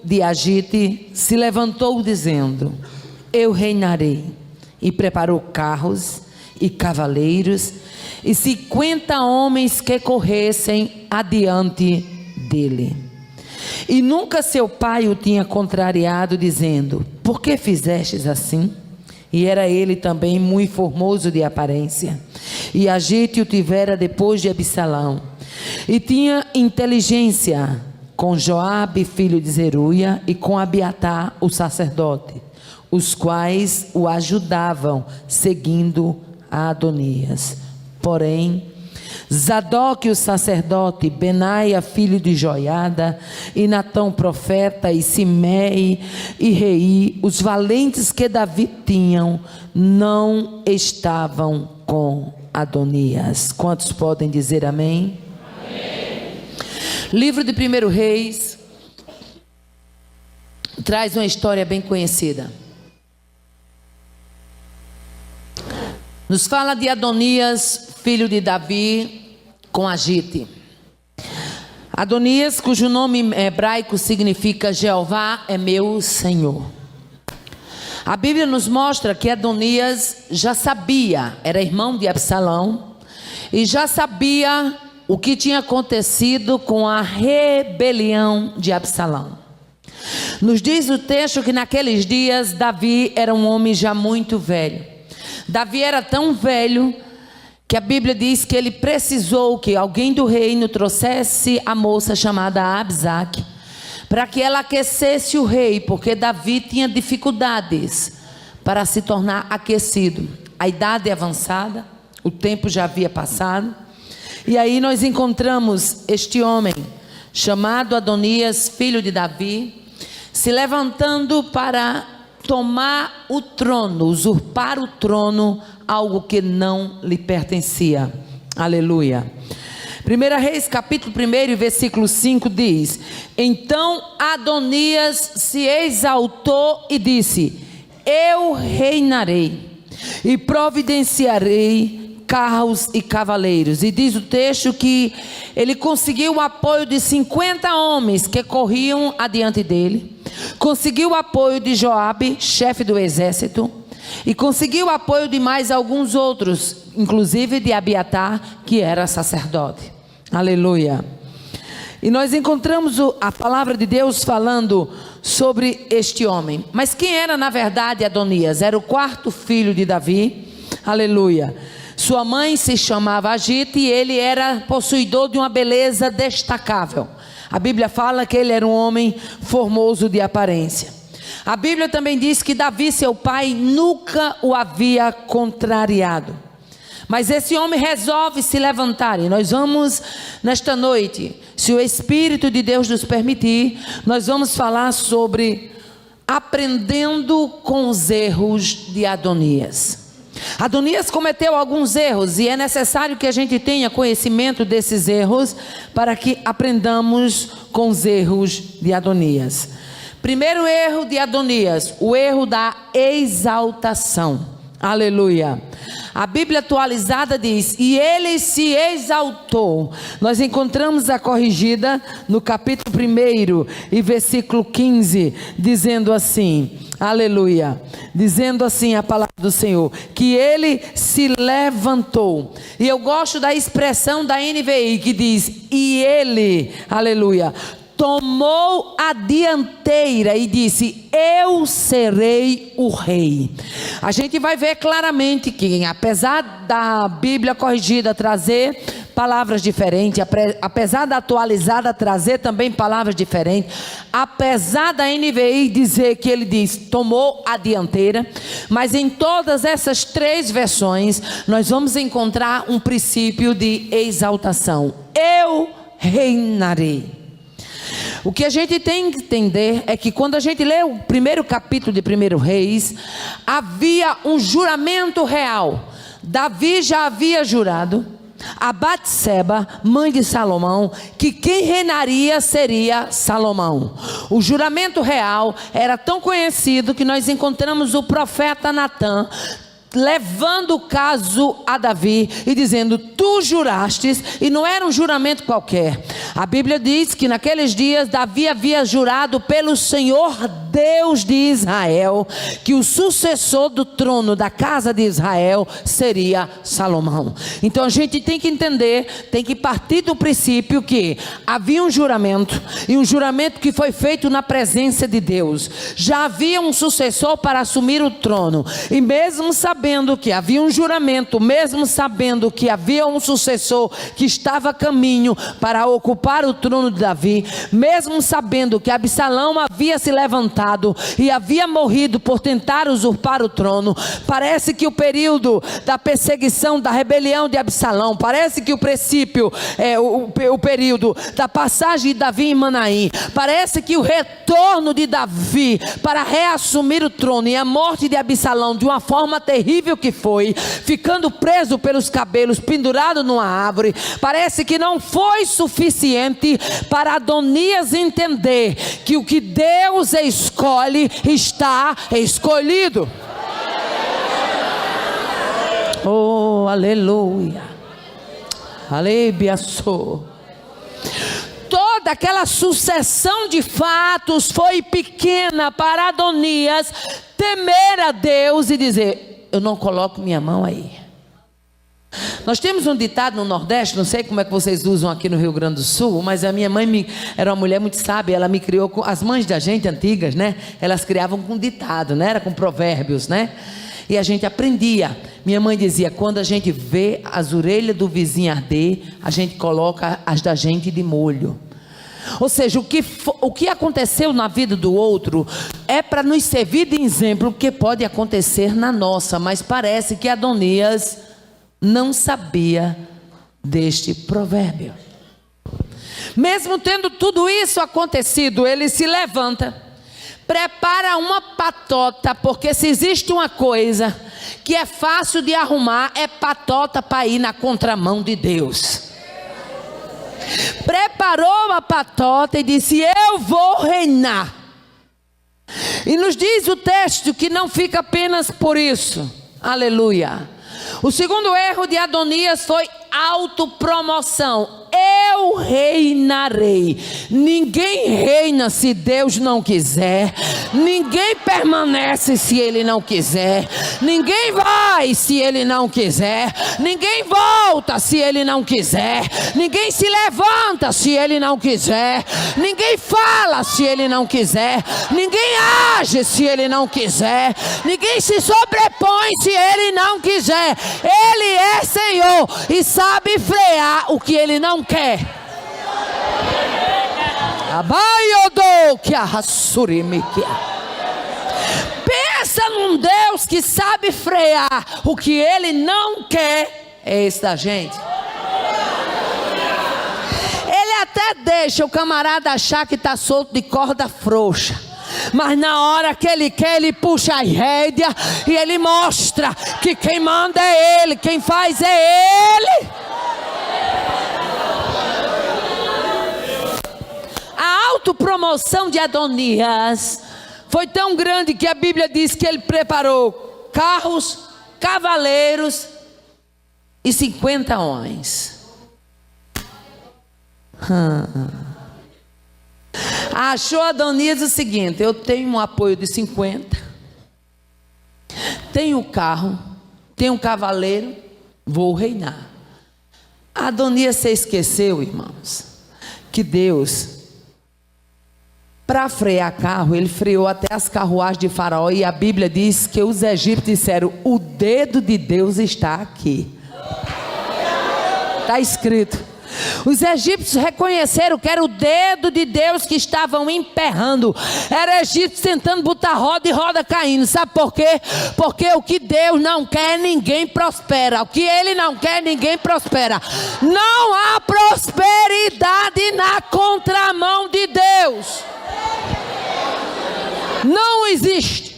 de Agite se levantou dizendo: eu reinarei. E preparou carros e cavaleiros e 50 homens que corressem adiante dele. E nunca seu pai o tinha contrariado, dizendo: por que fizestes assim? E era ele também muito formoso de aparência. E Agite o tivera depois de Absalão. E tinha inteligência com Joabe, filho de Zeruia, e com Abiatar, o sacerdote, os quais o ajudavam, seguindo a Adonias. Porém, Zadok, o sacerdote, Benaia, filho de Joiada, e Natão, profeta, e Simei e Rei, os valentes que Davi tinham, não estavam com Adonias. Quantos podem dizer amém? Amém. Livro de 1 Reis traz uma história bem conhecida. Nos fala de Adonias, filho de Davi, com Agite. Adonias, cujo nome hebraico significa Jeová é meu Senhor. A Bíblia nos mostra que Adonias já sabia, era irmão de Absalão, e já sabia o que tinha acontecido com a rebelião de Absalão. Nos diz o texto que naqueles dias Davi era um homem já muito velho. Davi era tão velho que a Bíblia diz que ele precisou que alguém do reino trouxesse a moça chamada Absaque, para que ela aquecesse o rei, porque Davi tinha dificuldades para se tornar aquecido. A idade é avançada, o tempo já havia passado, e aí nós encontramos este homem chamado Adonias, filho de Davi, se levantando para tomar o trono, usurpar o trono, algo que não lhe pertencia. Aleluia. 1 Reis capítulo 1 versículo 5 diz: então Adonias se exaltou e disse: eu reinarei e providenciarei carros e cavaleiros. E diz o texto que ele conseguiu o apoio de 50 homens que corriam adiante dele, conseguiu o apoio de Joabe, chefe do exército, e conseguiu o apoio de mais alguns outros, inclusive de Abiatar, que era sacerdote. Aleluia. E nós encontramos a palavra de Deus falando sobre este homem. Mas quem era na verdade Adonias? Era o quarto filho de Davi. Aleluia. Sua mãe se chamava Agite e ele era possuidor de uma beleza destacável. A Bíblia fala que ele era um homem formoso de aparência. A Bíblia também diz que Davi, seu pai, nunca o havia contrariado. Mas esse homem resolve se levantar, e nós vamos nesta noite, se o Espírito de Deus nos permitir, nós vamos falar sobre aprendendo com os erros de Adonias. Adonias cometeu alguns erros e é necessário que a gente tenha conhecimento desses erros para que aprendamos com os erros de Adonias. Primeiro erro de Adonias, o erro da exaltação. Aleluia. A Bíblia atualizada diz: e ele se exaltou. Nós encontramos a corrigida no capítulo 1 e versículo 15, dizendo assim, aleluia, dizendo assim a palavra do Senhor, que ele se levantou. E eu gosto da expressão da NVI que diz: e ele, aleluia, tomou a dianteira e disse: eu serei o rei. A gente vai ver claramente que, apesar da Bíblia corrigida trazer palavras diferentes, apesar da atualizada trazer também palavras diferentes, apesar da NVI dizer que ele diz tomou a dianteira, mas em todas essas três versões nós vamos encontrar um princípio de exaltação. Eu reinarei. O que a gente tem que entender é que quando a gente lê o primeiro capítulo de 1 Reis, havia um juramento real. Davi já havia jurado a Batseba, mãe de Salomão, que quem reinaria seria Salomão. O juramento real era tão conhecido que nós encontramos o profeta Natã levando o caso a Davi e dizendo: tu jurastes, e não era um juramento qualquer. A Bíblia diz que naqueles dias Davi havia jurado pelo Senhor Deus de Israel que o sucessor do trono da casa de Israel seria Salomão. Então a gente tem que entender, tem que partir do princípio que havia um juramento, e um juramento que foi feito na presença de Deus. Já havia um sucessor para assumir o trono, e mesmo sabendo que havia um juramento, mesmo sabendo que havia um sucessor que estava a caminho para ocupar o trono de Davi, mesmo sabendo que Absalão havia se levantado e havia morrido por tentar usurpar o trono, parece que o período da perseguição, da rebelião de Absalão, parece que o princípio, o período da passagem de Davi em Manaim, parece que o retorno de Davi para reassumir o trono, e a morte de Absalão de uma forma terrível que foi, ficando preso pelos cabelos, pendurado numa árvore, parece que não foi suficiente para Adonias entender que o que Deus escolhe está escolhido. Oh, aleluia, aleluia. Toda aquela sucessão de fatos foi pequena para Adonias temer a Deus e dizer: eu não coloco minha mão aí. Nós temos um ditado no Nordeste, não sei como é que vocês usam aqui no Rio Grande do Sul, mas a minha mãe era uma mulher muito sábia, ela me criou com as mães da gente antigas, né? Elas criavam com ditado, né? Era com provérbios, né? E a gente aprendia. Minha mãe dizia: quando a gente vê as orelhas do vizinho arder, a gente coloca as da gente de molho. Ou seja, o que aconteceu na vida do outro é para nos servir de exemplo, que pode acontecer na nossa. Mas parece que Adonias não sabia deste provérbio. Mesmo tendo tudo isso acontecido, ele se levanta, prepara uma patota, porque se existe uma coisa que é fácil de arrumar, é patota para ir na contramão de Deus. Preparou a patota e disse: eu vou reinar. E nos diz o texto que não fica apenas por isso. Aleluia. O segundo erro de Adonias foi autopromoção. Eu reinarei. Ninguém reina se Deus não quiser. Ninguém permanece se Ele não quiser. Ninguém vai se Ele não quiser. Ninguém volta se Ele não quiser. Ninguém se levanta se Ele não quiser. Ninguém fala se Ele não quiser. Ninguém age se Ele não quiser. Ninguém se sobrepõe se Ele não quiser. Ele é Senhor e sabe frear o que Ele não quer. Pensa num Deus que sabe frear o que Ele não quer. É esse da gente. Ele até deixa o camarada achar que está solto de corda frouxa, mas na hora que Ele quer, Ele puxa a rédea e Ele mostra que quem manda é Ele, quem faz é Ele. A autopromoção de Adonias foi tão grande que a Bíblia diz que ele preparou carros, cavaleiros e 50 homens. Achou Adonias o seguinte: eu tenho um apoio de 50, tenho carro, tenho um cavaleiro, vou reinar. Adonias se esqueceu, irmãos, que Deus, para frear carro, ele freou até as carruagens de Faraó. E a Bíblia diz que os egípcios disseram: o dedo de Deus está aqui. Está escrito. Os egípcios reconheceram que era o dedo de Deus que estavam emperrando. Era egípcio tentando botar roda e roda caindo. Sabe por quê? Porque o que Deus não quer, ninguém prospera. O que Ele não quer, ninguém prospera. Não há prosperidade na contramão de Deus. Não existe.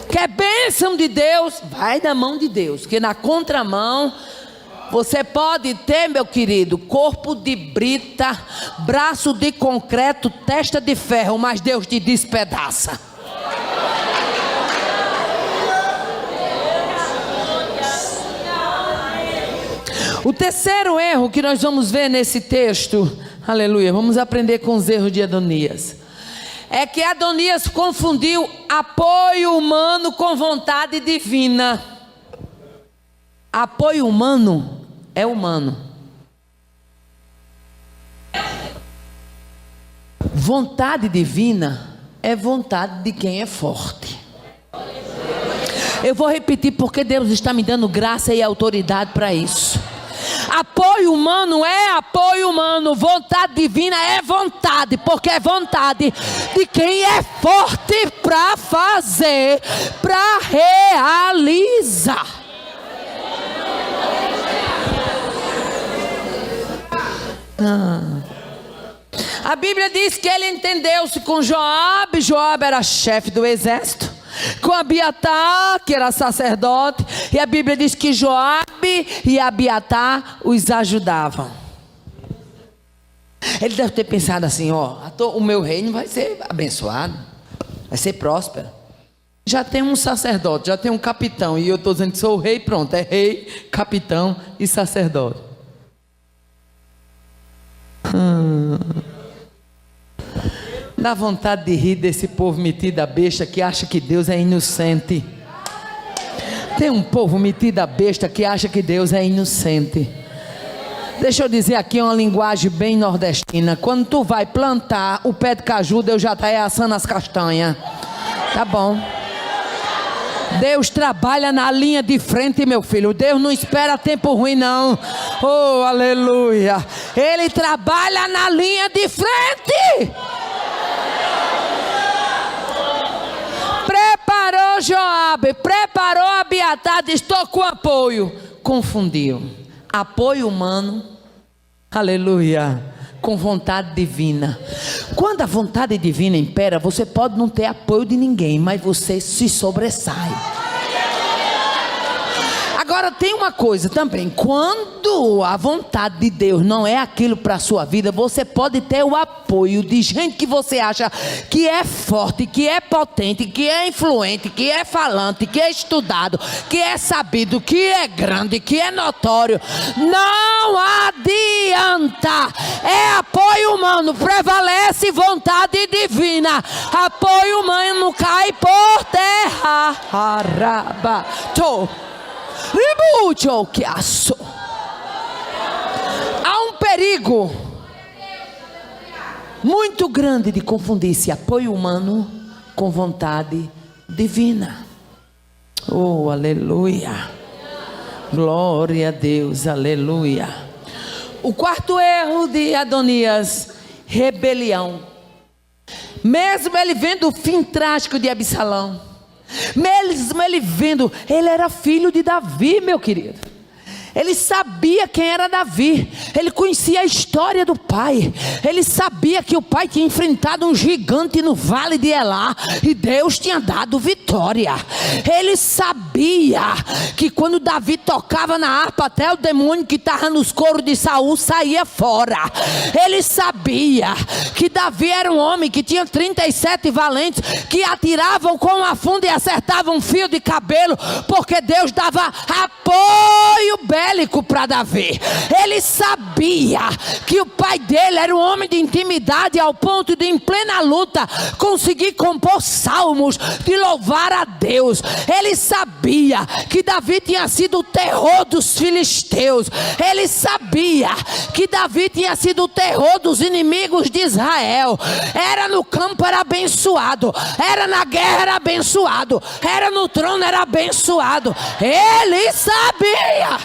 Quer bênção de Deus? Vai na mão de Deus. Que na contramão você pode ter, meu querido, corpo de brita, braço de concreto, testa de ferro, mas Deus te despedaça. O terceiro erro que nós vamos ver nesse texto, aleluia, vamos aprender com os erros de Adonias, é que Adonias confundiu apoio humano com vontade divina. Apoio humano é humano. Vontade divina é vontade de quem é forte. Eu vou repetir porque Deus está me dando graça e autoridade para isso. Apoio humano é apoio humano, vontade divina é vontade, porque é vontade de quem é forte para fazer, para realizar. A Bíblia diz que ele entendeu-se com Joabe. Joabe era chefe do exército, com Abiatar, que era sacerdote, e a Bíblia diz que Joabe e Abiatar os ajudavam. Ele deve ter pensado assim: o meu reino vai ser abençoado, vai ser próspero. Já tem um sacerdote, já tem um capitão, e eu estou dizendo que sou o rei, pronto, é rei, capitão e sacerdote. Dá vontade de rir desse povo metido a besta que acha que Deus é inocente. Tem um povo metido a besta que acha que Deus é inocente. Deixa eu dizer aqui uma linguagem bem nordestina. Quando tu vai plantar o pé de caju, Deus já está assando as castanhas. Tá bom. Deus trabalha na linha de frente, meu filho. Deus não espera tempo ruim, não. Oh, aleluia. Ele trabalha na linha de frente. Preparou Joabe, preparou Abiatar, estou com apoio. Confundiu apoio humano, aleluia, com vontade divina. Quando a vontade divina impera, você pode não ter apoio de ninguém, mas você se sobressai. Agora tem uma coisa também: quando a vontade de Deus não é aquilo para a sua vida, você pode ter o apoio de gente que você acha que é forte, que é potente, que é influente, que é falante, que é estudado, que é sabido, que é grande, que é notório. Não adianta, é apoio humano, prevalece vontade divina. Apoio humano cai por terra. Há um perigo muito grande de confundir-se apoio humano com vontade divina. Oh, aleluia. Glória a Deus, aleluia. O quarto erro de Adonias: rebelião. Mesmo ele vendo o fim trágico de Absalão, mesmo ele vendo, ele era filho de Davi, meu querido. Ele sabia quem era Davi, ele conhecia a história do pai, ele sabia que o pai tinha enfrentado um gigante no vale de Elá e Deus tinha dado vitória. Ele sabia que quando Davi tocava na harpa, até o demônio que estava nos coros de Saul saía fora. Ele sabia que Davi era um homem que tinha 37 valentes que atiravam com uma funda e acertavam um fio de cabelo, porque Deus dava apoio bélico para Davi. Ele sabia que o pai dele era um homem de intimidade, ao ponto de, em plena luta, conseguir compor salmos de louvar a Deus. Ele sabia que Davi tinha sido o terror dos filisteus. Ele sabia que Davi tinha sido o terror dos inimigos de Israel. Era no campo, era abençoado. Era na guerra, era abençoado. Era no trono, era abençoado. Ele sabia.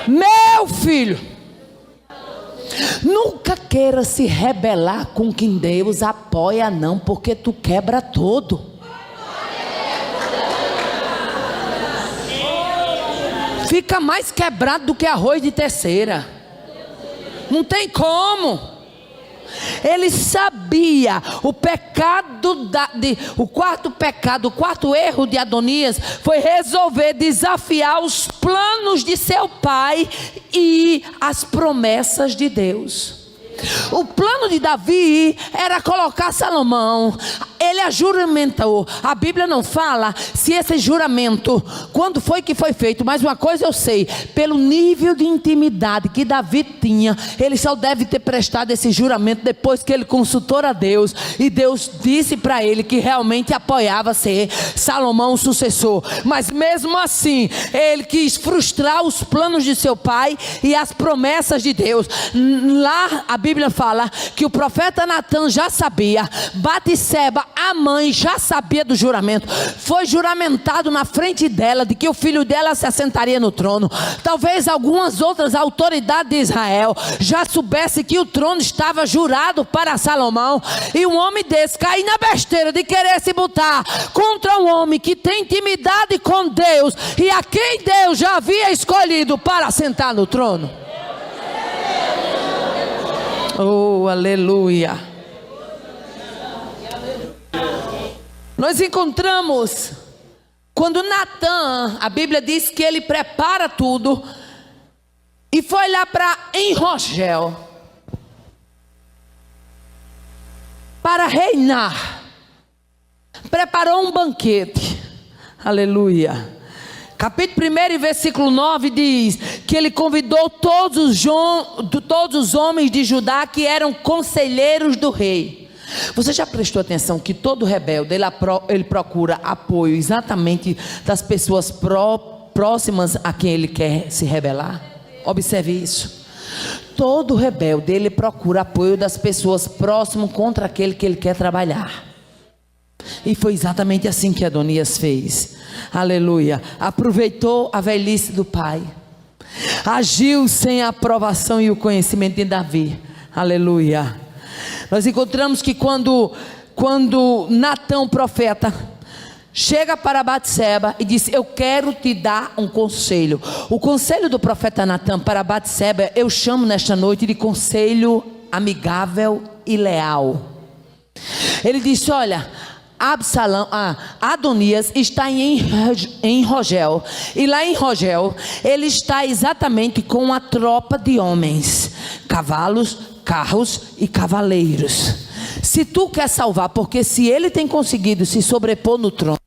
Meu filho, nunca queira se rebelar com quem Deus apoia, não, porque tu quebra todo. Fica mais quebrado do que arroz de terceira. Não tem como. Ele sabia o pecado, o quarto erro de Adonias foi resolver desafiar os planos de seu pai e as promessas de Deus. O plano de Davi era colocar Salomão. ele a juramentou. A Bíblia não fala se esse juramento, quando foi que foi feito, mas uma coisa eu sei, pelo nível de intimidade que Davi tinha, ele só deve ter prestado esse juramento depois que ele consultou a Deus, e Deus disse para ele que realmente apoiava ser Salomão o sucessor. Mas mesmo assim, ele quis frustrar os planos de seu pai e as promessas de Deus. Lá a Bíblia fala que o profeta Natan já sabia, Batseba, a mãe, já sabia do juramento. Foi juramentado na frente dela de que o filho dela se assentaria no trono. Talvez algumas outras autoridades de Israel já soubessem que o trono estava jurado para Salomão, e um homem desse cair na besteira de querer se botar contra um homem que tem intimidade com Deus e a quem Deus já havia escolhido para sentar no trono. Oh, aleluia. Nós encontramos quando Natan, a Bíblia diz que ele prepara tudo e foi lá para Enrogel para reinar. Preparou um banquete. Aleluia. Capítulo 1 e versículo 9 diz que ele convidou todos os homens de Judá que eram conselheiros do rei. Você já prestou atenção que todo rebelde, ele procura apoio exatamente das pessoas próximas a quem ele quer se rebelar? Observe isso. Todo rebelde, ele procura apoio das pessoas próximas contra aquele que ele quer trabalhar. E foi exatamente assim que Adonias fez. Aleluia. Aproveitou a velhice do pai, agiu sem a aprovação e o conhecimento de Davi. Aleluia. Nós encontramos que quando Natan, profeta, chega para Batseba e diz: eu quero te dar um conselho. O conselho do profeta Natan para Batseba, eu chamo nesta noite de conselho amigável e leal. Ele disse: olha, Adonias está em Rogel, e lá em Rogel ele está exatamente com uma tropa de homens, cavalos, carros e cavaleiros. Se tu quer salvar, porque se ele tem conseguido se sobrepor no trono,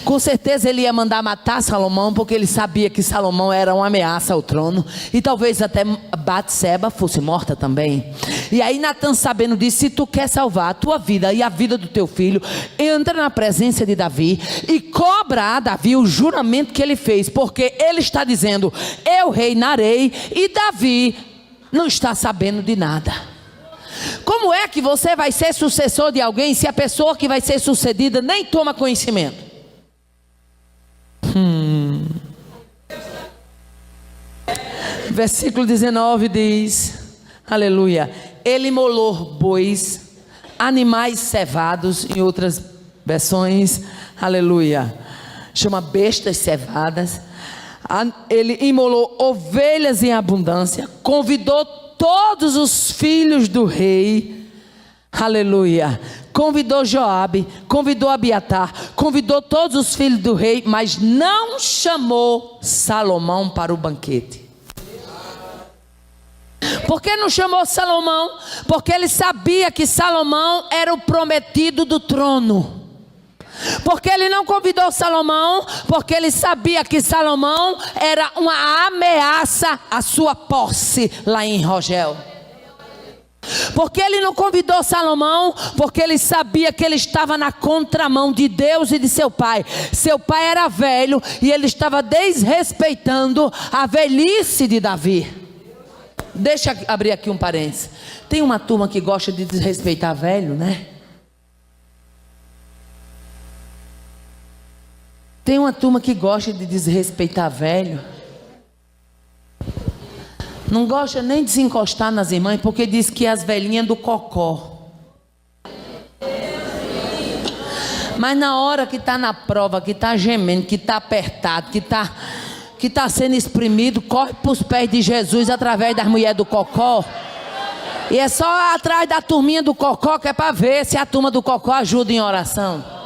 com certeza ele ia mandar matar Salomão, porque ele sabia que Salomão era uma ameaça ao trono, e talvez até Batseba fosse morta também. E aí Natan, sabendo disso, se tu quer salvar a tua vida e a vida do teu filho, entra na presença de Davi e cobra a Davi o juramento que ele fez, porque ele está dizendo: eu reinarei, e Davi não está sabendo de nada. Como é que você vai ser sucessor de alguém se a pessoa que vai ser sucedida nem toma conhecimento? Versículo 19 diz, aleluia: ele imolou bois, animais cevados, em outras versões, aleluia, chama bestas cevadas. Ele imolou ovelhas em abundância, convidou todos os filhos do rei, aleluia, convidou Joabe, convidou Abiatar, convidou todos os filhos do rei, mas não chamou Salomão para o banquete. Por que não chamou Salomão? Porque ele sabia que Salomão era o prometido do trono. Porque ele não convidou Salomão, porque ele sabia que Salomão era uma ameaça à sua posse lá em Rogel. Porque ele não convidou Salomão, porque ele sabia que ele estava na contramão de Deus e de seu pai. Seu pai era velho e ele estava desrespeitando a velhice de Davi. Deixa eu abrir aqui um parênteses. Tem uma turma que gosta de desrespeitar velho, né? Tem uma turma que gosta de desrespeitar velho. Não gosta nem de se encostar nas irmãs, porque diz que as velhinhas do cocó. Mas na hora que está na prova, que está gemendo, que está apertado, que está sendo exprimido, corre para os pés de Jesus através das mulheres do cocó. E é só atrás da turminha do cocó que é para ver se a turma do cocó ajuda em oração.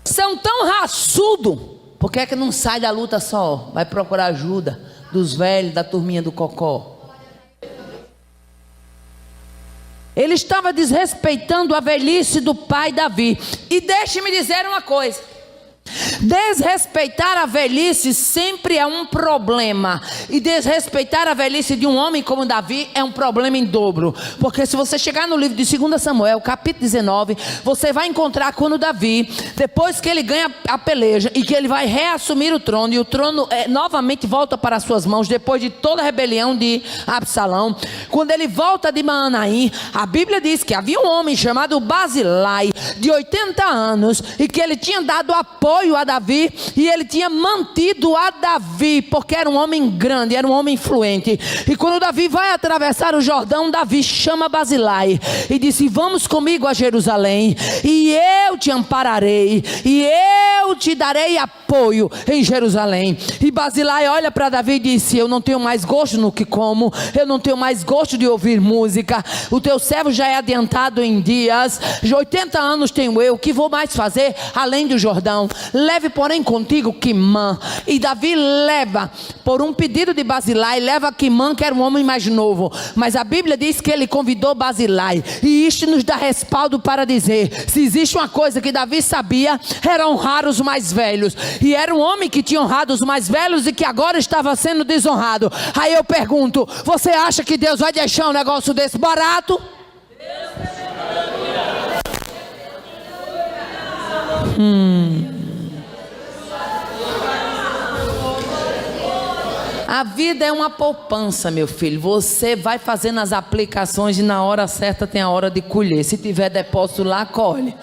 São tão raçudo Por que é que não sai da luta só? Vai procurar ajuda dos velhos, da turminha do cocó. Ele estava desrespeitando a velhice do pai Davi. E deixe-me dizer uma coisa: desrespeitar a velhice sempre é um problema, e desrespeitar a velhice de um homem como Davi é um problema em dobro. Porque se você chegar no livro de 2 Samuel, capítulo 19, você vai encontrar quando Davi, depois que ele ganha a peleja e que ele vai reassumir o trono, e o trono novamente volta para as suas mãos, depois de toda a rebelião de Absalão. Quando ele volta de Maanaim, a Bíblia diz que havia um homem chamado Barzilai, de 80 anos, e que ele tinha dado apoio a Davi, e ele tinha mantido a Davi, porque era um homem grande, era um homem influente. E quando Davi vai atravessar o Jordão, Davi chama Barzilai e disse: vamos comigo a Jerusalém, e eu te ampararei, e eu te darei apoio em Jerusalém. E Barzilai olha para Davi e disse: eu não tenho mais gosto no que como, eu não tenho mais gosto de ouvir música, o teu servo já é adiantado em dias, de 80 anos tenho eu, que vou mais fazer além do Jordão? Leve, porém, contigo Quimã. E Davi leva, por um pedido de Barzilai, leva Quimã, que era um homem mais novo. Mas a Bíblia diz que ele convidou Barzilai, e isto nos dá respaldo para dizer: se existe uma coisa que Davi sabia, era honrar os mais velhos. E era um homem que tinha honrado os mais velhos e que agora estava sendo desonrado. Aí eu pergunto: você acha que Deus vai deixar um negócio desse barato? A vida é uma poupança, meu filho. Você vai fazendo as aplicações e na hora certa tem a hora de colher. Se tiver depósito lá, colhe.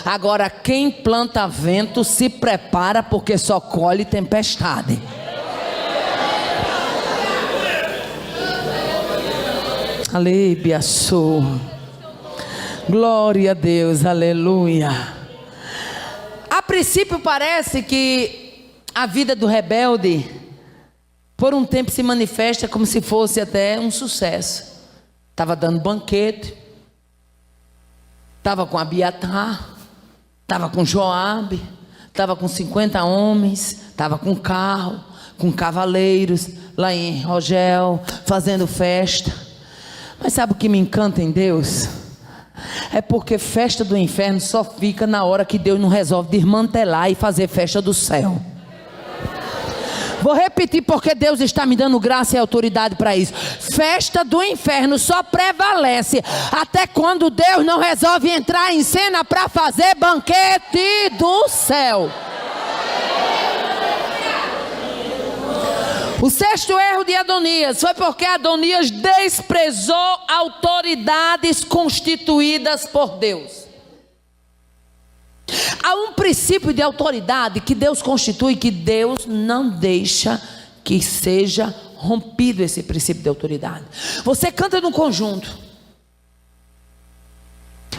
Agora, quem planta vento se prepara, porque só colhe tempestade. Aleluia. Glória a Deus, aleluia. A princípio parece que a vida do rebelde por um tempo se manifesta como se fosse até um sucesso. Estava dando banquete, estava com Abiatar, estava com Joabe, estava com 50 homens, estava com carro, com cavaleiros, lá em Rogel, fazendo festa. Mas sabe o que me encanta em Deus? É porque festa do inferno só fica na hora que Deus não resolve desmantelar e fazer festa do céu. Vou repetir, porque Deus está me dando graça e autoridade para isso. Festa do inferno só prevalece até quando Deus não resolve entrar em cena para fazer banquete do céu. O sexto erro de Adonias foi porque Adonias desprezou autoridades constituídas por Deus. Há um princípio de autoridade que Deus constitui, que Deus não deixa que seja rompido esse princípio de autoridade. Você canta num conjunto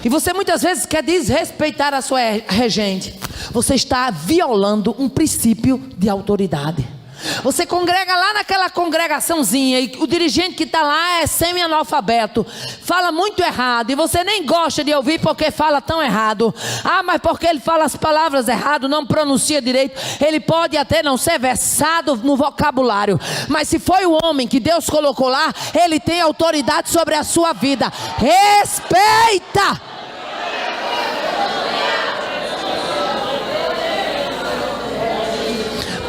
e você muitas vezes quer desrespeitar a sua regente. Você está violando um princípio de autoridade. Você congrega lá naquela congregaçãozinha e o dirigente que está lá é semi-analfabeto, fala muito errado e você nem gosta de ouvir porque fala tão errado. Ah, mas porque ele fala as palavras errado, não pronuncia direito. Ele pode até não ser versado no vocabulário, mas se foi o homem que Deus colocou lá, ele tem autoridade sobre a sua vida. Respeita!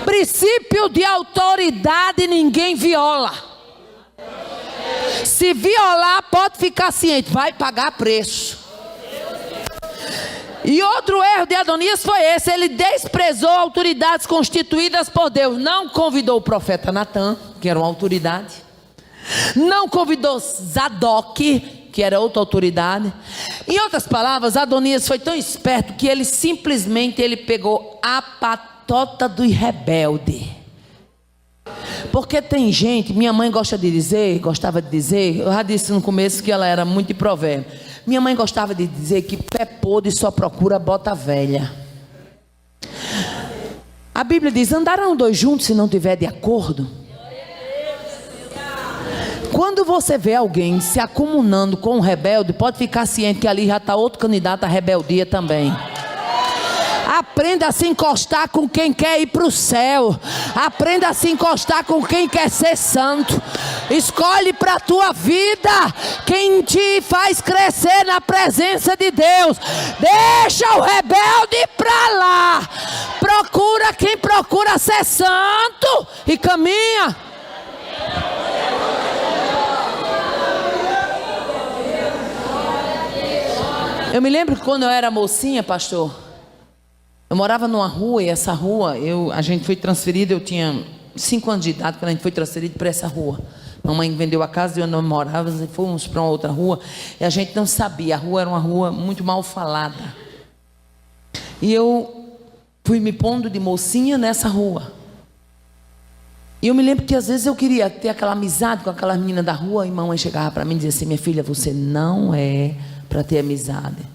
Princípio de autoridade ninguém viola. Se violar, pode ficar ciente, vai pagar preço. E outro erro de Adonias foi esse: ele desprezou autoridades constituídas por Deus. Não convidou o profeta Natã, que era uma autoridade. Não convidou Zadok, que era outra autoridade. Em outras palavras, Adonias foi tão esperto que ele simplesmente pegou a patota do rebelde. Porque tem gente, minha mãe gostava de dizer, eu já disse no começo que ela era muito de provérbio. Minha mãe gostava de dizer que pé podre só procura bota velha. A Bíblia diz: andarão dois juntos se não tiver de acordo. Quando você vê alguém se acomunando com um rebelde, pode ficar ciente que ali já está outro candidato à rebeldia também. Aprenda a se encostar com quem quer ir para o céu. Aprenda a se encostar com quem quer ser santo. Escolhe para a tua vida quem te faz crescer na presença de Deus. Deixa o rebelde para lá. Procura quem procura ser santo e caminha. Eu me lembro que quando eu era mocinha, pastor, eu morava numa rua e essa rua, a gente foi transferido, eu tinha 5 anos de idade quando a gente foi transferido para essa rua. Mamãe vendeu a casa e eu não morava e fomos para uma outra rua e a gente não sabia, a rua era uma rua muito mal falada. E eu fui me pondo de mocinha nessa rua. E eu me lembro que às vezes eu queria ter aquela amizade com aquela menina da rua e mamãe chegava para mim e dizia assim: minha filha, você não é para ter amizade.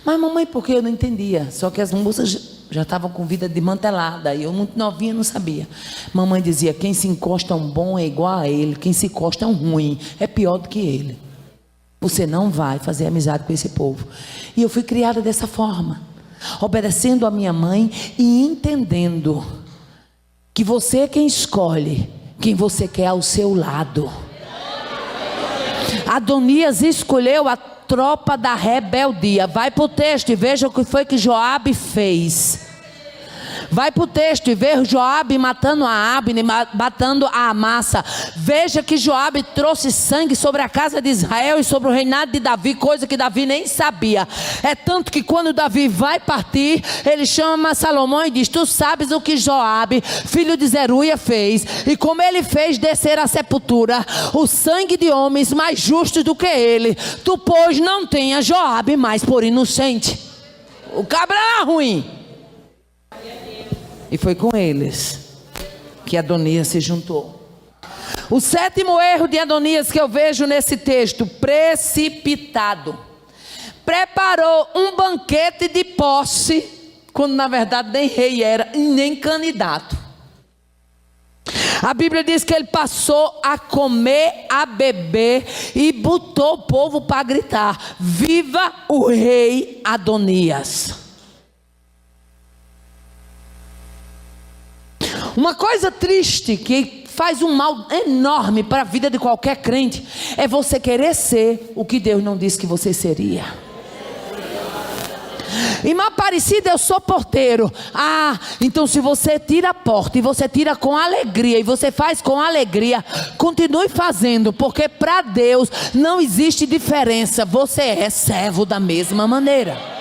Mas mamãe, por que? Eu não entendia. Só que as moças já estavam com vida desmantelada e eu muito novinha não sabia. Mamãe dizia: quem se encosta a um bom é igual a ele, quem se encosta a um ruim é pior do que ele. Você não vai fazer amizade com esse povo. E eu fui criada dessa forma, obedecendo a minha mãe e entendendo que você é quem escolhe quem você quer ao seu lado. Adonias escolheu a tropa da rebeldia. Vai para o texto e veja o que foi que Joabe fez. Vai para o texto e veja Joabe matando a Abner, matando a Amassa. Veja que Joabe trouxe sangue sobre a casa de Israel e sobre o reinado de Davi, coisa que Davi nem sabia. É tanto que quando Davi vai partir, ele chama Salomão e diz: tu sabes o que Joabe, filho de Zeruia, fez, e como ele fez descer à sepultura o sangue de homens mais justos do que ele. Tu, pois, não tenha Joabe mais por inocente. O cabra era ruim. E foi com eles que Adonias se juntou. O 7º erro de Adonias que eu vejo nesse texto: precipitado. Preparou um banquete de posse, quando na verdade nem rei era e nem candidato. A Bíblia diz que ele passou a comer, a beber e botou o povo para gritar: viva o rei Adonias. Uma coisa triste que faz um mal enorme para a vida de qualquer crente é você querer ser o que Deus não disse que você seria. Irmã Aparecida, eu sou porteiro. Ah, então se você tira a porta e você tira com alegria e você faz com alegria, continue fazendo, porque para Deus não existe diferença. Você é servo da mesma maneira.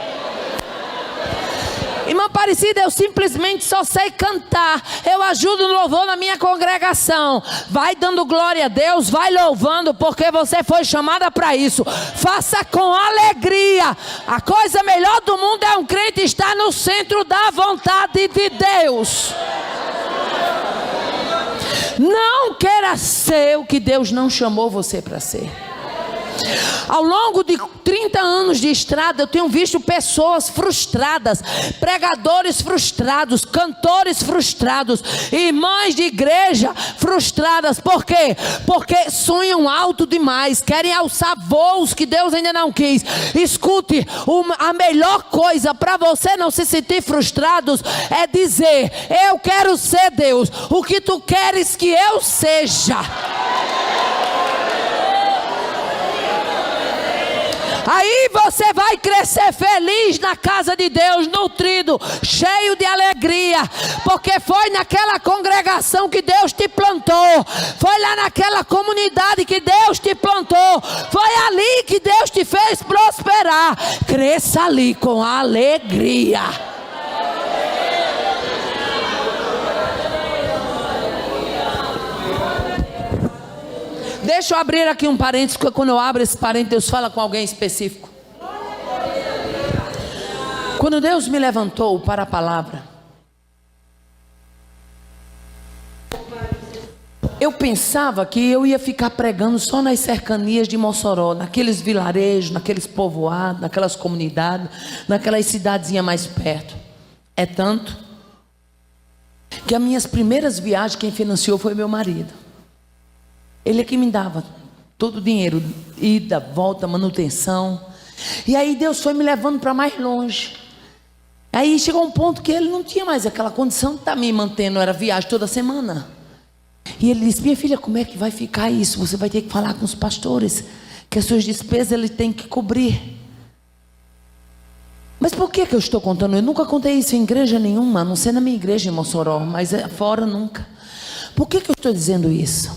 Irmã Aparecida, eu simplesmente só sei cantar. Eu ajudo no louvor na minha congregação. Vai dando glória a Deus, vai louvando, porque você foi chamada para isso. Faça com alegria. A coisa melhor do mundo é um crente estar no centro da vontade de Deus. Não queira ser o que Deus não chamou você para ser. Ao longo de 30 anos de estrada, eu tenho visto pessoas frustradas, pregadores frustrados, cantores frustrados, irmãs de igreja frustradas. Por quê? Porque sonham alto demais, querem alçar voos que Deus ainda não quis. Escute, a melhor coisa para você não se sentir frustrado é dizer: eu quero ser Deus, o que tu queres que eu seja. Aí você vai crescer feliz na casa de Deus, nutrido, cheio de alegria, porque foi naquela congregação que Deus te plantou, foi lá naquela comunidade que Deus te plantou, foi ali que Deus te fez prosperar. Cresça ali com alegria. Deixa eu abrir aqui um parênteses, porque quando eu abro esse parênteses, Deus fala com alguém específico. Quando Deus me levantou para a palavra, eu pensava que eu ia ficar pregando só nas cercanias de Mossoró, naqueles vilarejos, naqueles povoados, naquelas comunidades, naquelas cidadezinhas mais perto. É tanto que as minhas primeiras viagens, quem financiou foi meu marido. Ele é que me dava todo o dinheiro, ida, volta, manutenção. E aí Deus foi me levando para mais longe. Aí chegou um ponto que ele não tinha mais aquela condição de estar me mantendo, era viagem toda semana. E ele disse: minha filha, como é que vai ficar isso? Você vai ter que falar com os pastores, que as suas despesas ele tem que cobrir. Mas por que eu estou contando? Eu nunca contei isso em igreja nenhuma, a não ser na minha igreja em Mossoró, mas fora nunca. Por que eu estou dizendo isso?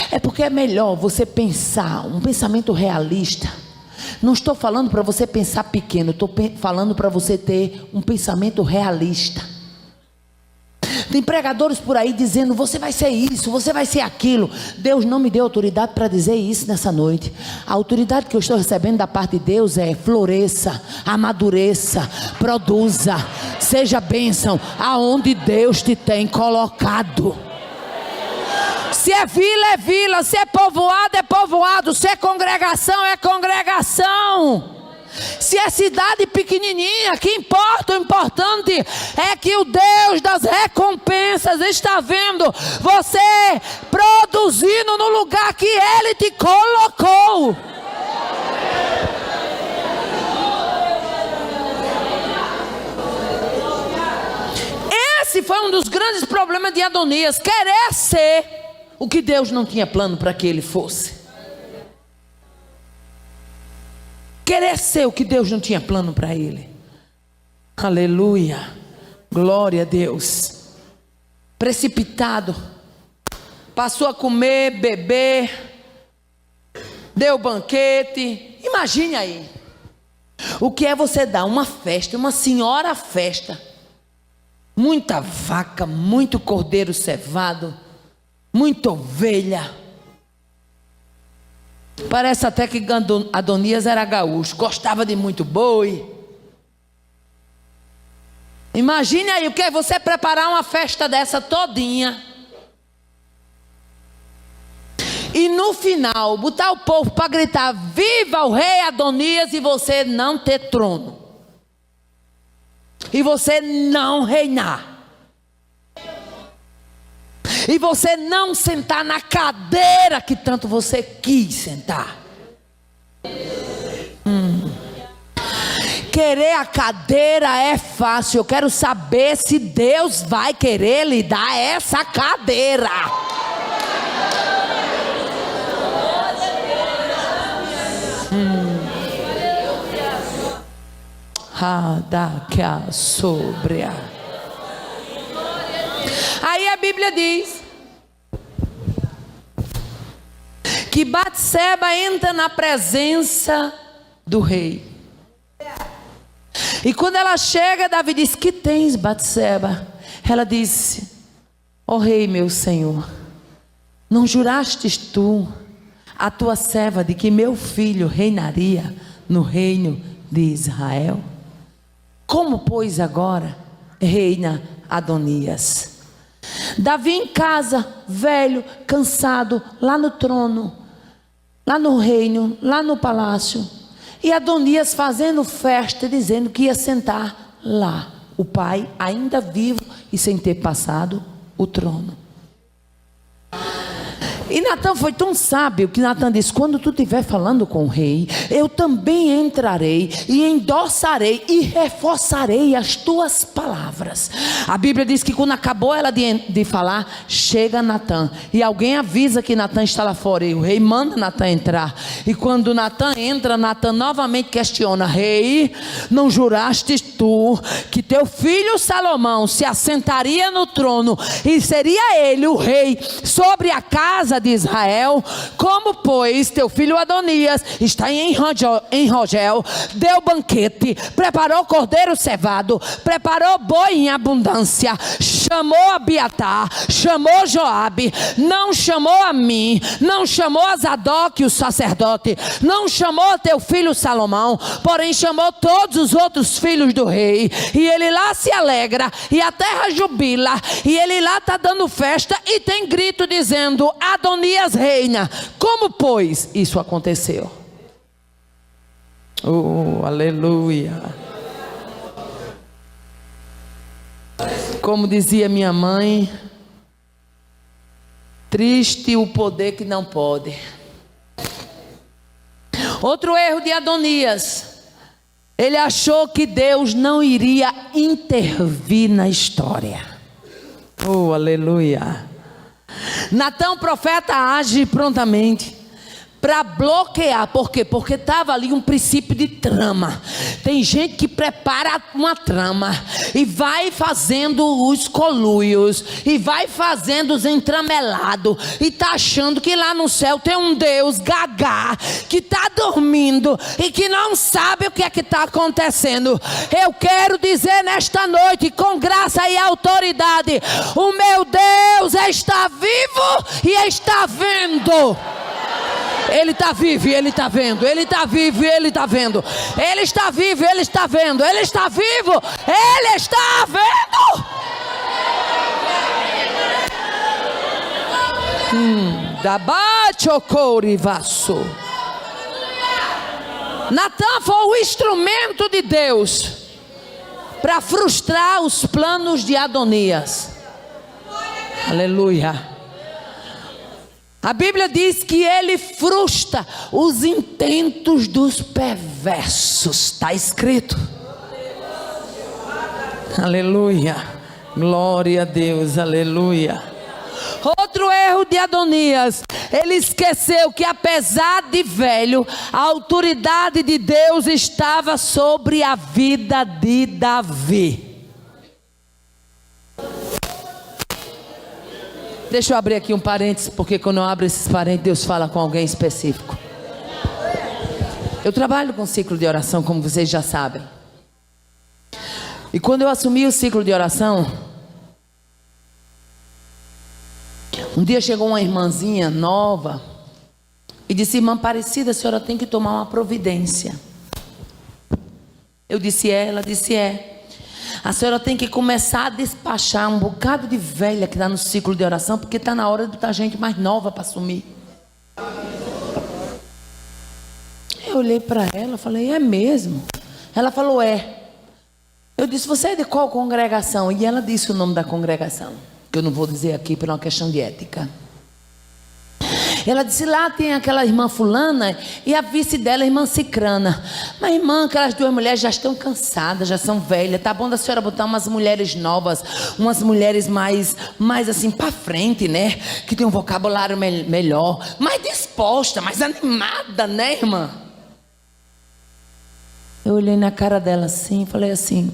É porque é melhor você pensar um pensamento realista. Não estou falando para você pensar pequeno, estou falando para você ter um pensamento realista. Tem pregadores por aí dizendo: você vai ser isso, você vai ser aquilo. Deus não me deu autoridade para dizer isso nessa noite. A autoridade que eu estou recebendo da parte de Deus é: floresça, amadureça, produza, seja bênção aonde Deus te tem colocado. Se é vila, se é povoado, se é congregação, é congregação. Se é cidade pequenininha, que importa? O importante é que o Deus das recompensas está vendo você produzindo no lugar que Ele te colocou. Esse foi um dos grandes problemas de Adonias, querer ser o que Deus não tinha plano para que ele fosse. Querer ser o que Deus não tinha plano para ele. Aleluia, glória a Deus. Precipitado, passou a comer, beber, deu banquete. Imagine aí, o que é você dar uma festa, uma senhora festa, muita vaca, muito cordeiro cevado, muita ovelha. Parece até que Adonias era gaúcho, gostava de muito boi. Imagine aí o que é você preparar uma festa dessa todinha e no final botar o povo para gritar: viva o rei Adonias, e você não ter trono, e você não reinar, e você não sentar na cadeira que tanto você quis sentar. Querer a cadeira é fácil. Eu quero saber se Deus vai querer lhe dar essa cadeira. Aí a Bíblia diz que Batseba entra na presença do rei. E quando ela chega, Davi diz: que tens, Batseba? Ela disse: ó rei meu senhor, não jurastes tu a tua serva de que meu filho reinaria no reino de Israel? Como pois agora reina Adonias? Davi em casa, velho, cansado, lá no trono, lá no reino, lá no palácio, e Adonias fazendo festa, dizendo que ia sentar lá, o pai ainda vivo e sem ter passado o trono. E Natã foi tão sábio que Natã disse: quando tu estiver falando com o rei, eu também entrarei e endossarei e reforçarei as tuas palavras. A Bíblia diz que quando acabou ela de falar, chega Natã e alguém avisa que Natã está lá fora, e o rei manda Natã entrar. E quando Natã entra, Natã novamente questiona: rei, não juraste tu que teu filho Salomão se assentaria no trono e seria ele o rei sobre a casa de Israel? Como pois teu filho Adonias está em Rogel, deu banquete, preparou cordeiro cevado, preparou boi em abundância, chamou Abiatar, chamou Joabe, não chamou a mim, não chamou a Zadok o sacerdote, não chamou teu filho Salomão, porém chamou todos os outros filhos do rei, e ele lá se alegra, e a terra jubila, e ele lá está dando festa, e tem grito dizendo: Adonias reina. Como pois isso aconteceu? Oh, aleluia. Como dizia minha mãe, triste o poder que não pode. Outro erro de Adonias: Ele achou que Deus não iria intervir na história. Oh, aleluia. Natã, profeta, age prontamente para bloquear. Por quê? Porque estava ali um princípio de trama. Tem gente que prepara uma trama e vai fazendo os coluios e vai fazendo os entramelados e está achando que lá no céu tem um Deus gagá que está dormindo e que não sabe o que é que está acontecendo. Eu quero dizer nesta noite, com graça e autoridade, o meu Deus está vivo e está vendo. Ele está vivo e Ele está vendo. Ele está vivo e Ele está vendo. Ele está vivo e Ele está vendo. Ele está vivo, Ele está vendo. Natã foi o instrumento de Deus para frustrar os planos de Adonias. Aleluia. A Bíblia diz que ele frustra os intentos dos perversos. Está escrito. Aleluia. Glória a Deus. Aleluia. Outro erro de Adonias. Ele esqueceu que apesar de velho, a autoridade de Deus estava sobre a vida de Davi. Deixa eu abrir aqui um parênteses, porque quando eu abro esses parênteses, Deus fala com alguém específico. Eu trabalho com ciclo de oração, como vocês já sabem. E quando eu assumi o ciclo de oração, um dia chegou uma irmãzinha nova e disse: irmã Aparecida, a senhora tem que tomar uma providência. Eu disse: é? Ela disse: é. A senhora tem que começar a despachar um bocado de velha que está no ciclo de oração, porque está na hora de botar gente mais nova para assumir. Eu olhei para ela e falei: é mesmo? Ela falou: é. Eu disse: você é de qual congregação? E ela disse o nome da congregação, que eu não vou dizer aqui por uma questão de ética. Ela disse: lá tem aquela irmã fulana e a vice dela, a irmã Cicrana. Mas irmã, aquelas duas mulheres já estão cansadas, já são velhas. Tá bom da senhora botar umas mulheres novas, umas mulheres mais assim para frente, né? Que tem um vocabulário melhor, mais disposta, mais animada, né, irmã? Eu olhei na cara dela assim e falei assim: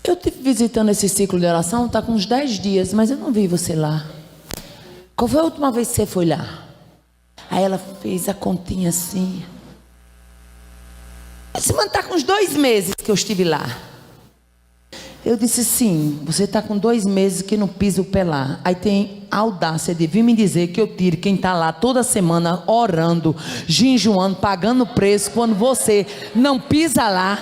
eu estive visitando esse ciclo de oração, está com uns 10 dias, mas eu não vi você lá. Qual foi a última vez que você foi lá? Aí ela fez a continha assim. Esse mano está com uns 2 meses que eu estive lá. Eu disse: sim, você está com 2 meses que não pisa o pé lá. Aí tem a audácia de vir me dizer que eu tire quem está lá toda semana orando, jejuando, pagando preço, quando você não pisa lá.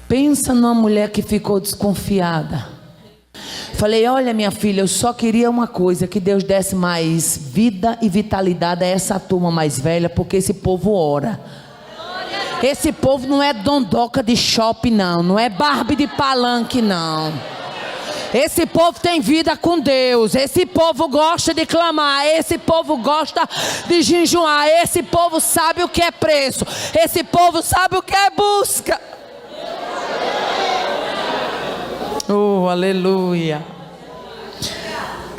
Pensa numa mulher que ficou desconfiada. Falei: olha minha filha, eu só queria uma coisa, que Deus desse mais vida e vitalidade a essa turma mais velha, porque esse povo ora. Esse povo não é dondoca de shopping não, não é Barbie de palanque não. Esse povo tem vida com Deus. Esse povo gosta de clamar. Esse povo gosta de jejuar. Esse povo sabe o que é preço. Esse povo sabe o que é busca. Oh, aleluia.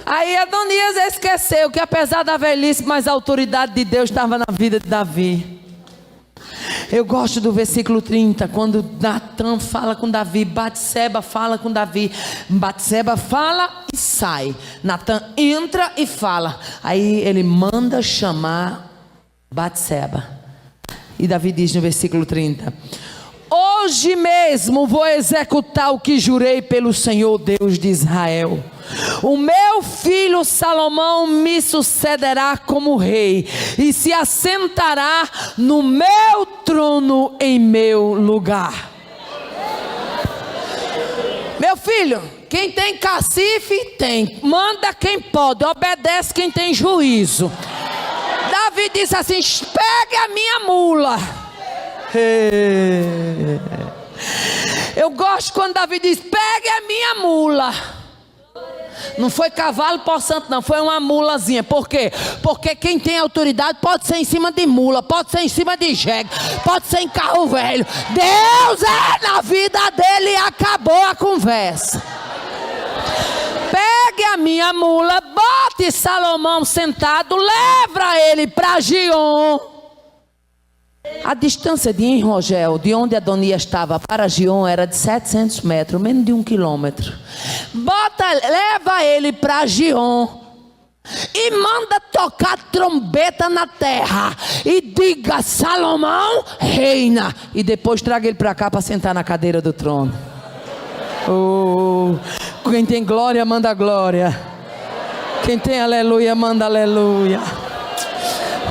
Aí Adonias esqueceu que apesar da velhice, mas a autoridade de Deus estava na vida de Davi. Eu gosto do versículo 30, quando Natã fala com Davi, Batseba fala com Davi. Batseba fala e sai. Natã entra e fala. Aí ele manda chamar Batseba. E Davi diz no versículo 30: hoje mesmo vou executar o que jurei pelo Senhor Deus de Israel. O meu filho Salomão me sucederá como rei e se assentará no meu trono em meu lugar. Meu filho, quem tem cacife tem, manda quem pode, obedece quem tem juízo. Davi disse assim: pegue a minha mula. Eu gosto quando Davi diz: pegue a minha mula. Não foi cavalo possante, não, foi uma mulazinha. Por quê? Porque quem tem autoridade pode ser em cima de mula, pode ser em cima de jegue, pode ser em carro velho. Deus é na vida dele e acabou a conversa. Pegue a minha mula, bote Salomão sentado, leva ele para Gion. A distância de Enrogel, de onde Adonias estava para Gion, era de 700 metros, menos de 1 quilômetro. Leva ele para Gion e manda tocar trombeta na terra e diga: Salomão reina. E depois traga ele para cá para sentar na cadeira do trono. Oh, quem tem glória manda glória, quem tem aleluia manda aleluia.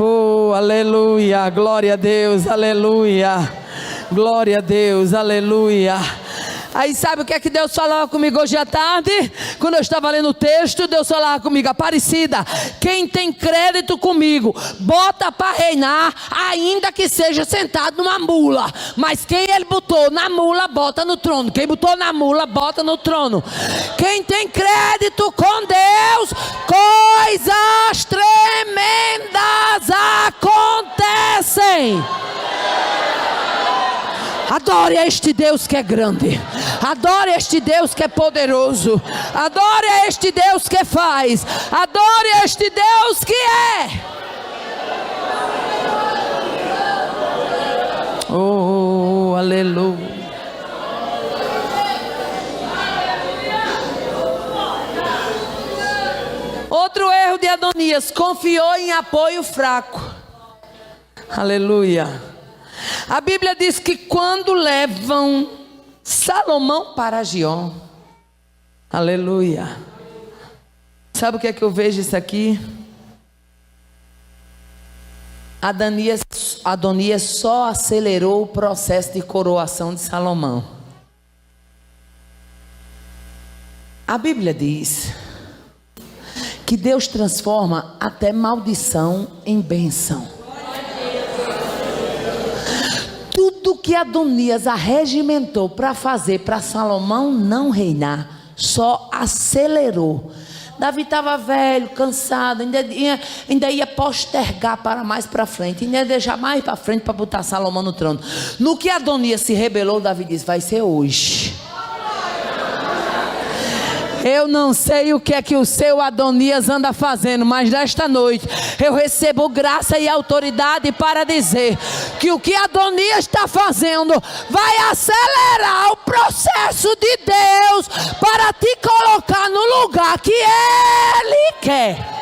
Oh, aleluia, glória a Deus, aleluia, glória a Deus, aleluia. Aí sabe o que é que Deus falava comigo hoje à tarde? Quando eu estava lendo o texto, Deus falava comigo: Aparecida, quem tem crédito comigo, bota para reinar, ainda que seja sentado numa mula. Mas quem ele botou na mula, bota no trono. Quem botou na mula, bota no trono. Quem tem crédito com Deus, coisas tremendas acontecem. Adore a este Deus que é grande. Adore a este Deus que é poderoso. Adore a este Deus que faz. Adore a este Deus que é. Oh, aleluia. Outro erro de Adonias: confiou em apoio fraco. Aleluia. A Bíblia diz que quando levam Salomão para Gion, aleluia. Sabe o que é que eu vejo isso aqui? Adonias só acelerou o processo de coroação de Salomão. A Bíblia diz que Deus transforma até maldição em bênção. Tudo que Adonias arregimentou para fazer para Salomão não reinar, só acelerou. Davi estava velho, cansado, ainda ia postergar para mais para frente, ainda ia deixar mais para frente para botar Salomão no trono. No que Adonias se rebelou, Davi disse: vai ser hoje. Eu não sei o que é que o seu Adonias anda fazendo, mas nesta noite eu recebo graça e autoridade para dizer que o que Adonias está fazendo vai acelerar o processo de Deus para te colocar no lugar que Ele quer.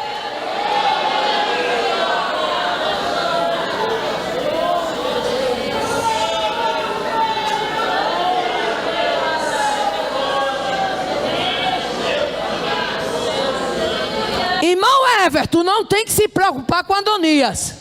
Irmão Everton, não tem que se preocupar com Adonias.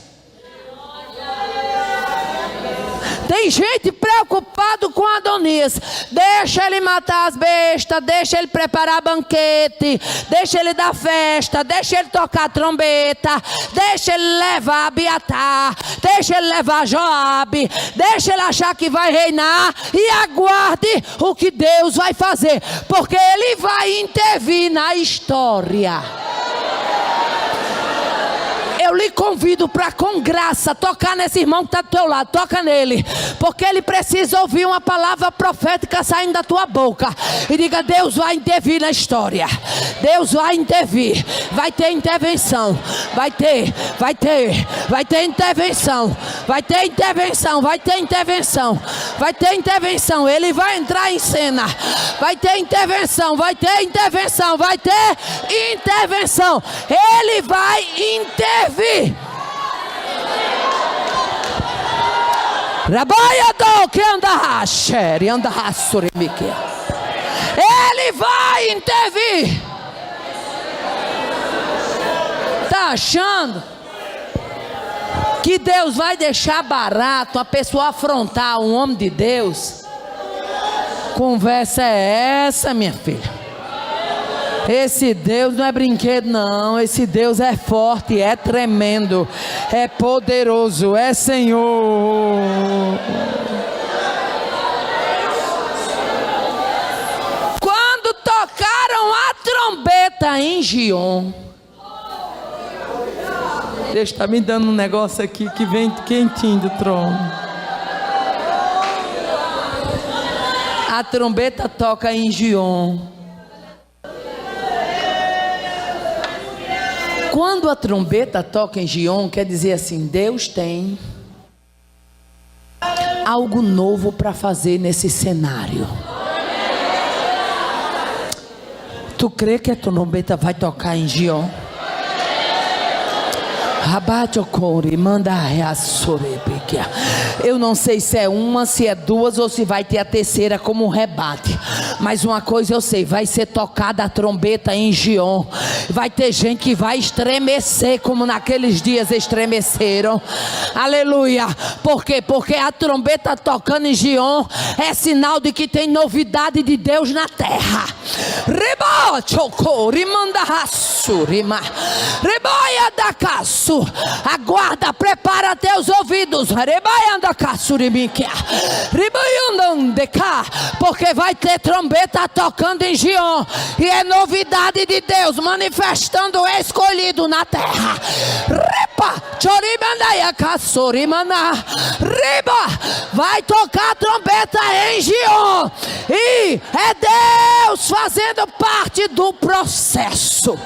Tem gente preocupado com Adonias. Deixa ele matar as bestas, deixa ele preparar banquete, deixa ele dar festa, deixa ele tocar trombeta, deixa ele levar Abiatar, deixa ele levar Joabe, deixa ele achar que vai reinar e aguarde o que Deus vai fazer, porque Ele vai intervir na história. Eu lhe convido para, com graça, tocar nesse irmão que está do teu lado. Toca nele, porque ele precisa ouvir uma palavra profética saindo da tua boca. E diga: Deus vai intervir na história. Deus vai intervir. Vai ter intervenção. Vai ter intervenção. Vai ter intervenção. Vai ter intervenção. Vai ter intervenção. Ele vai entrar em cena. Vai ter intervenção. Vai ter intervenção. Vai ter intervenção. Ele vai intervir. Ele vai intervir. Está achando que Deus vai deixar barato a pessoa afrontar um homem de Deus? Conversa é essa, minha filha? Esse Deus não é brinquedo, não. Esse Deus é forte, é tremendo, é poderoso, é Senhor. Quando tocaram a trombeta, trombeta em Gion. Deus está me dando um negócio aqui que vem quentinho do trono. A trombeta toca em Gion. Quando a trombeta toca em Gion, quer dizer assim: Deus tem algo novo para fazer nesse cenário. Tu crê que a trombeta vai tocar em Gion? Eu não sei se é uma, se é duas ou se vai ter a terceira como um rebate. Mas uma coisa eu sei: vai ser tocada a trombeta em Gion. Vai ter gente que vai estremecer como naqueles dias estremeceram. Aleluia. Por quê? Porque a trombeta tocando em Gion é sinal de que tem novidade de Deus na terra. Aguarda, prepara teus ouvidos, porque vai ter trombeta tocando em Gion, e é novidade de Deus manifestando o escolhido na terra. Vai tocar a trombeta em Gion, e é Deus fazendo parte do processo.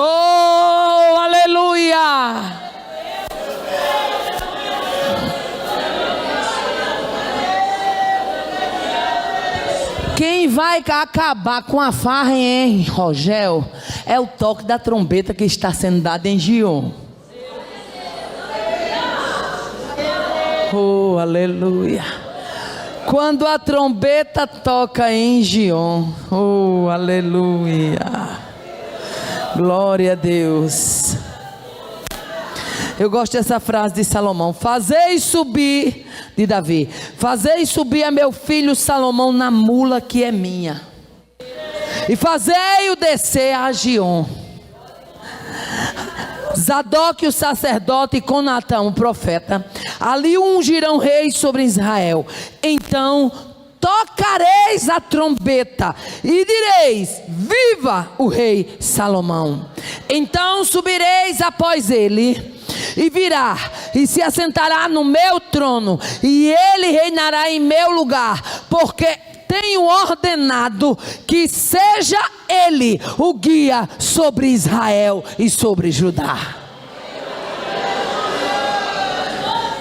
Oh, aleluia! Quem vai acabar com a farra em Rogel é o toque da trombeta que está sendo dado em Gion. Oh, aleluia! Quando a trombeta toca em Gion, oh, aleluia! Glória a Deus. Eu gosto dessa frase de Salomão: fazei subir, de Davi, fazei subir a meu filho Salomão na mula que é minha, e fazei-o descer a Gion. Zadok o sacerdote e com Natã o profeta, ali ungirão reis sobre Israel. Então tocareis a trombeta e direis: viva o rei Salomão. Então subireis após ele, e virá e se assentará no meu trono, e ele reinará em meu lugar, porque tenho ordenado que seja ele o guia sobre Israel e sobre Judá.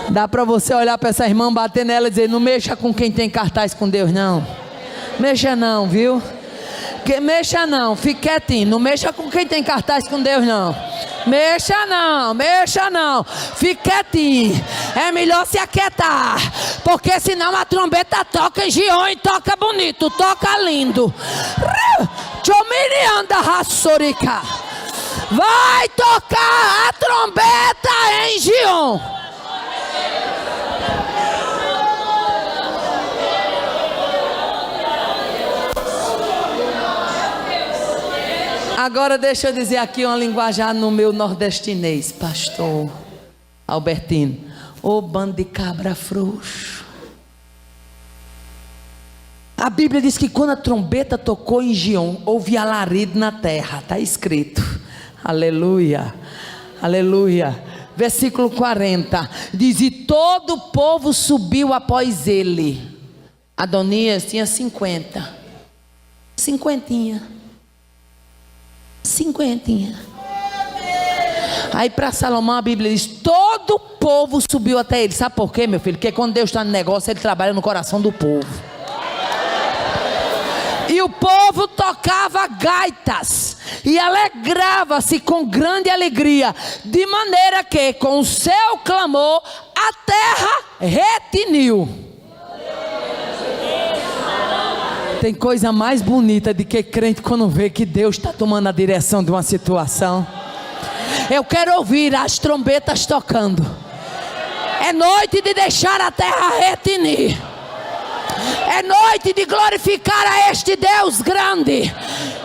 Dá para você olhar para essa irmã, bater nela e dizer: não mexa com quem tem cartaz com Deus, não. Mexa não, viu? Mexa não, fique quietinho. Não mexa com quem tem cartaz com Deus, não. Mexa não, mexa não. Fique quietinho. É melhor se aquietar, porque senão a trombeta toca em Gion e toca bonito, toca lindo. Vai tocar a trombeta em Gion. Agora deixa eu dizer aqui uma linguajar no meu nordestinês, pastor Albertino. Ô bando de cabra frouxo. A Bíblia diz que quando a trombeta tocou em Gion, houve alarido na terra. Está escrito. Aleluia, aleluia. Versículo 40. Diz: e todo o povo subiu após ele. Adonias tinha 50. Cinquentinha. Aí para Salomão a Bíblia diz: todo o povo subiu até ele. Sabe por quê, meu filho? Porque quando Deus está no negócio, ele trabalha no coração do povo. E o povo tocava gaitas e alegrava-se com grande alegria, de maneira que com o seu clamor a terra retiniu. Tem coisa mais bonita do que crente quando vê que Deus está tomando a direção de uma situação. Eu quero ouvir as trombetas tocando. É noite de deixar a terra retinir. É noite de glorificar a este Deus grande.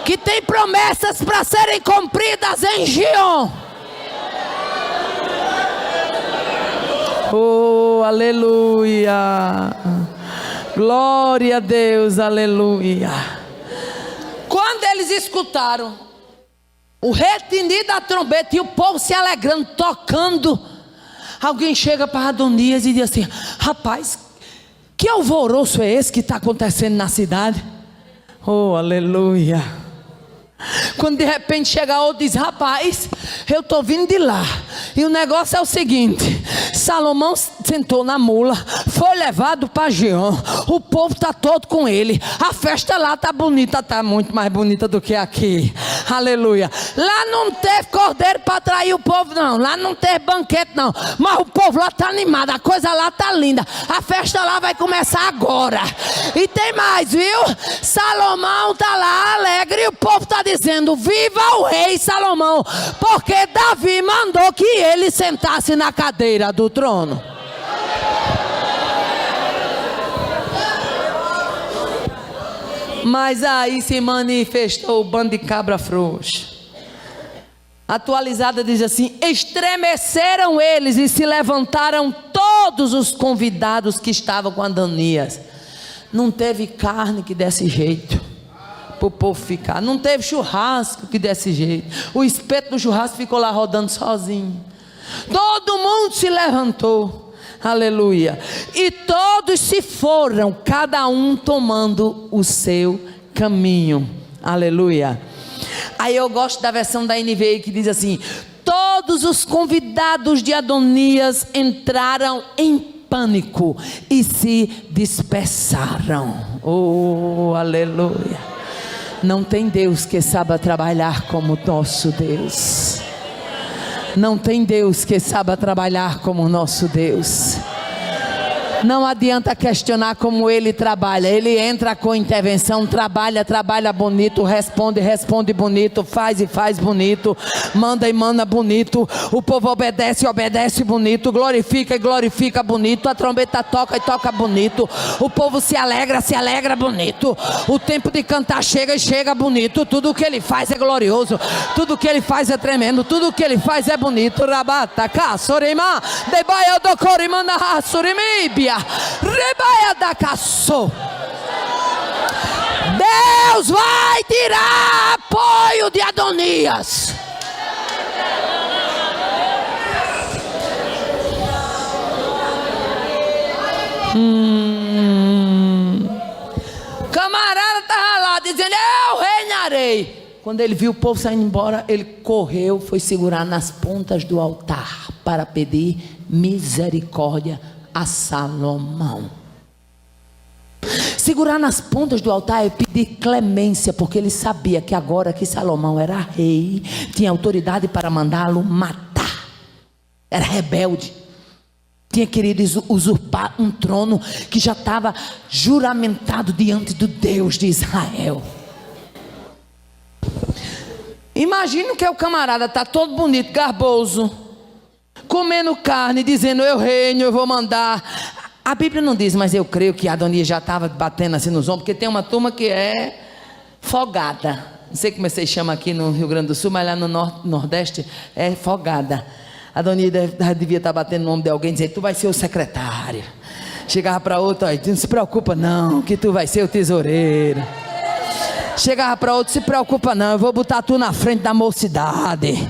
que tem promessas para serem cumpridas em Gion. Oh, aleluia. Glória a Deus, aleluia. Quando eles escutaram o retinir da trombeta e o povo se alegrando, tocando, alguém chega para Adonias e diz assim: rapaz, que alvoroço é esse que está acontecendo na cidade? Oh, aleluia. Quando de repente chega outro e diz: rapaz, eu estou vindo de lá, e o negócio é o seguinte: Salomão sentou na mula, foi levado para Gion, o povo está todo com ele, a festa lá está bonita, está muito mais bonita do que aqui, aleluia. Lá não teve cordeiro para atrair o povo não, lá não teve banquete não, mas o povo lá está animado, a coisa lá está linda, a festa lá vai começar agora. E tem mais, viu? Salomão está lá alegre e o povo está dizendo: viva o rei Salomão, porque Davi mandou que ele sentasse na cadeira do trono. Mas aí se manifestou o bando de cabra frouxa. Atualizada diz assim: estremeceram eles e se levantaram todos os convidados que estavam com Adonias. Não teve carne que desse jeito para o povo ficar, não teve churrasco que desse jeito, o espeto do churrasco ficou lá rodando sozinho. Todo mundo se levantou, aleluia, e todos se foram, cada um tomando o seu caminho, aleluia. Aí eu gosto da versão da NVI que diz assim: todos os convidados de Adonias entraram em pânico e se dispersaram. Oh, aleluia. Não tem Deus que saiba trabalhar como o nosso Deus. Não tem Deus que saiba trabalhar como o nosso Deus. Não adianta questionar como Ele trabalha. Ele entra com intervenção, trabalha bonito, responde bonito, faz e faz bonito, manda e manda bonito, o povo obedece bonito, glorifica e glorifica bonito, a trombeta toca e toca bonito, o povo se alegra bonito, o tempo de cantar chega e chega bonito, tudo que Ele faz é glorioso, tudo que Ele faz é tremendo, tudo que Ele faz é bonito. Rabata, Kassorima, Debaia do Corimana, Surimibia. Rebaia da caçou. Deus vai tirar apoio de Adonias. Camarada estava lá dizendo: eu reinarei. Quando ele viu o povo saindo embora, ele correu, foi segurar nas pontas do altar para pedir misericórdia a Salomão. Segurar nas pontas do altar é pedir clemência, porque ele sabia que agora que Salomão era rei, tinha autoridade para mandá-lo matar. Era rebelde, tinha querido usurpar um trono que já estava juramentado diante do Deus de Israel. Imagina que o camarada está todo bonito, garboso, comendo carne, dizendo: eu reino, eu vou mandar. A Bíblia não diz, mas eu creio que Adonias já estava batendo assim nos ombros, porque tem uma turma que é folgada. Não sei como vocês chamam aqui no Rio Grande do Sul, mas lá no Nordeste é folgada. Adonias devia estar batendo no ombro de alguém e dizer: tu vai ser o secretário. Chegava para outro: não se preocupa não, que tu vai ser o tesoureiro. Chegava para outro: se preocupa não, eu vou botar tu na frente da mocidade.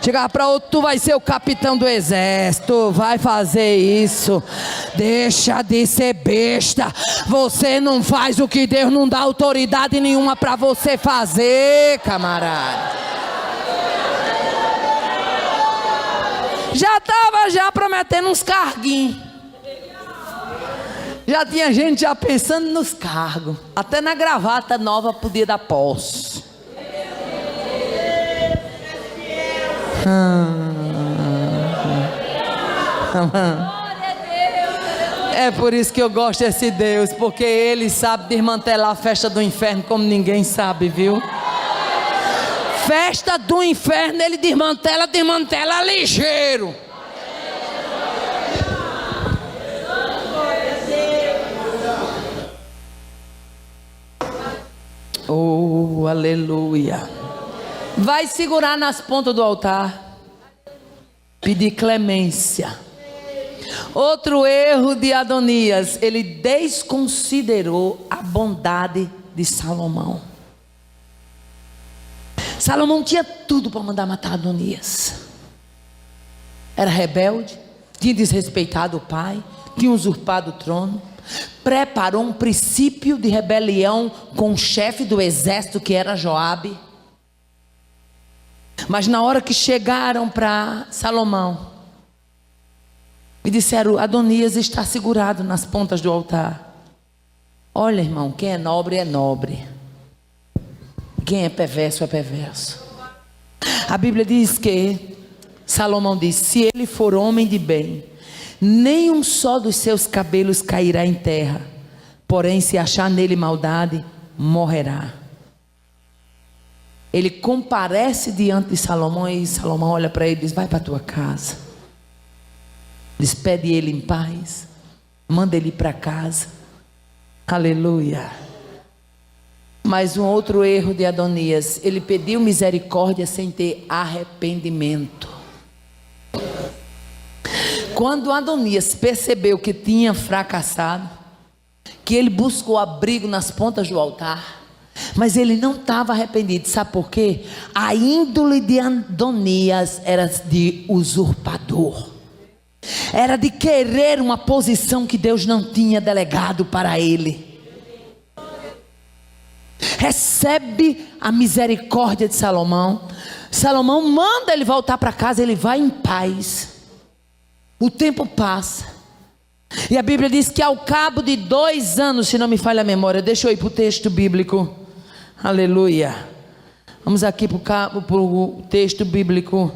Chegava para outro: tu vai ser o capitão do exército, vai fazer isso. Deixa de ser besta. Você não faz o que Deus não dá autoridade nenhuma para você fazer, camarada. Já estava prometendo uns carguinhos. Já tinha gente já pensando nos cargos. Até na gravata nova podia dar posse. É por isso que eu gosto desse Deus, porque Ele sabe desmantelar a festa do inferno como ninguém sabe, viu? Festa do inferno Ele desmantela ligeiro. Oh, aleluia. Vai segurar nas pontas do altar, pedir clemência. Outro erro de Adonias, ele desconsiderou a bondade de Salomão. Salomão tinha tudo para mandar matar Adonias. Era rebelde, tinha desrespeitado o pai, tinha usurpado o trono, preparou um princípio de rebelião com o chefe do exército, que era Joabe. Mas na hora que chegaram para Salomão e disseram: Adonias está segurado nas pontas do altar. Olha, irmão, quem é nobre é nobre, quem é perverso é perverso. A Bíblia diz que Salomão diz: se ele for homem de bem, nem um só dos seus cabelos cairá em terra, porém se achar nele maldade, morrerá. Ele comparece diante de Salomão e Salomão olha para ele e diz: vai para a tua casa, despede ele em paz, manda ele ir para casa. Aleluia. Mas um outro erro de Adonias, ele pediu misericórdia sem ter arrependimento. Quando Adonias percebeu que tinha fracassado, que ele buscou abrigo nas pontas do altar, mas ele não estava arrependido. Sabe por quê? A índole de Adonias era de usurpador, era de querer uma posição que Deus não tinha delegado para ele. Recebe a misericórdia de Salomão. Salomão manda ele voltar para casa, ele vai em paz. O tempo passa, e a Bíblia diz que ao cabo de 2 anos, se não me falha a memória, deixa eu ir para o texto bíblico. Aleluia. Vamos aqui para o texto bíblico.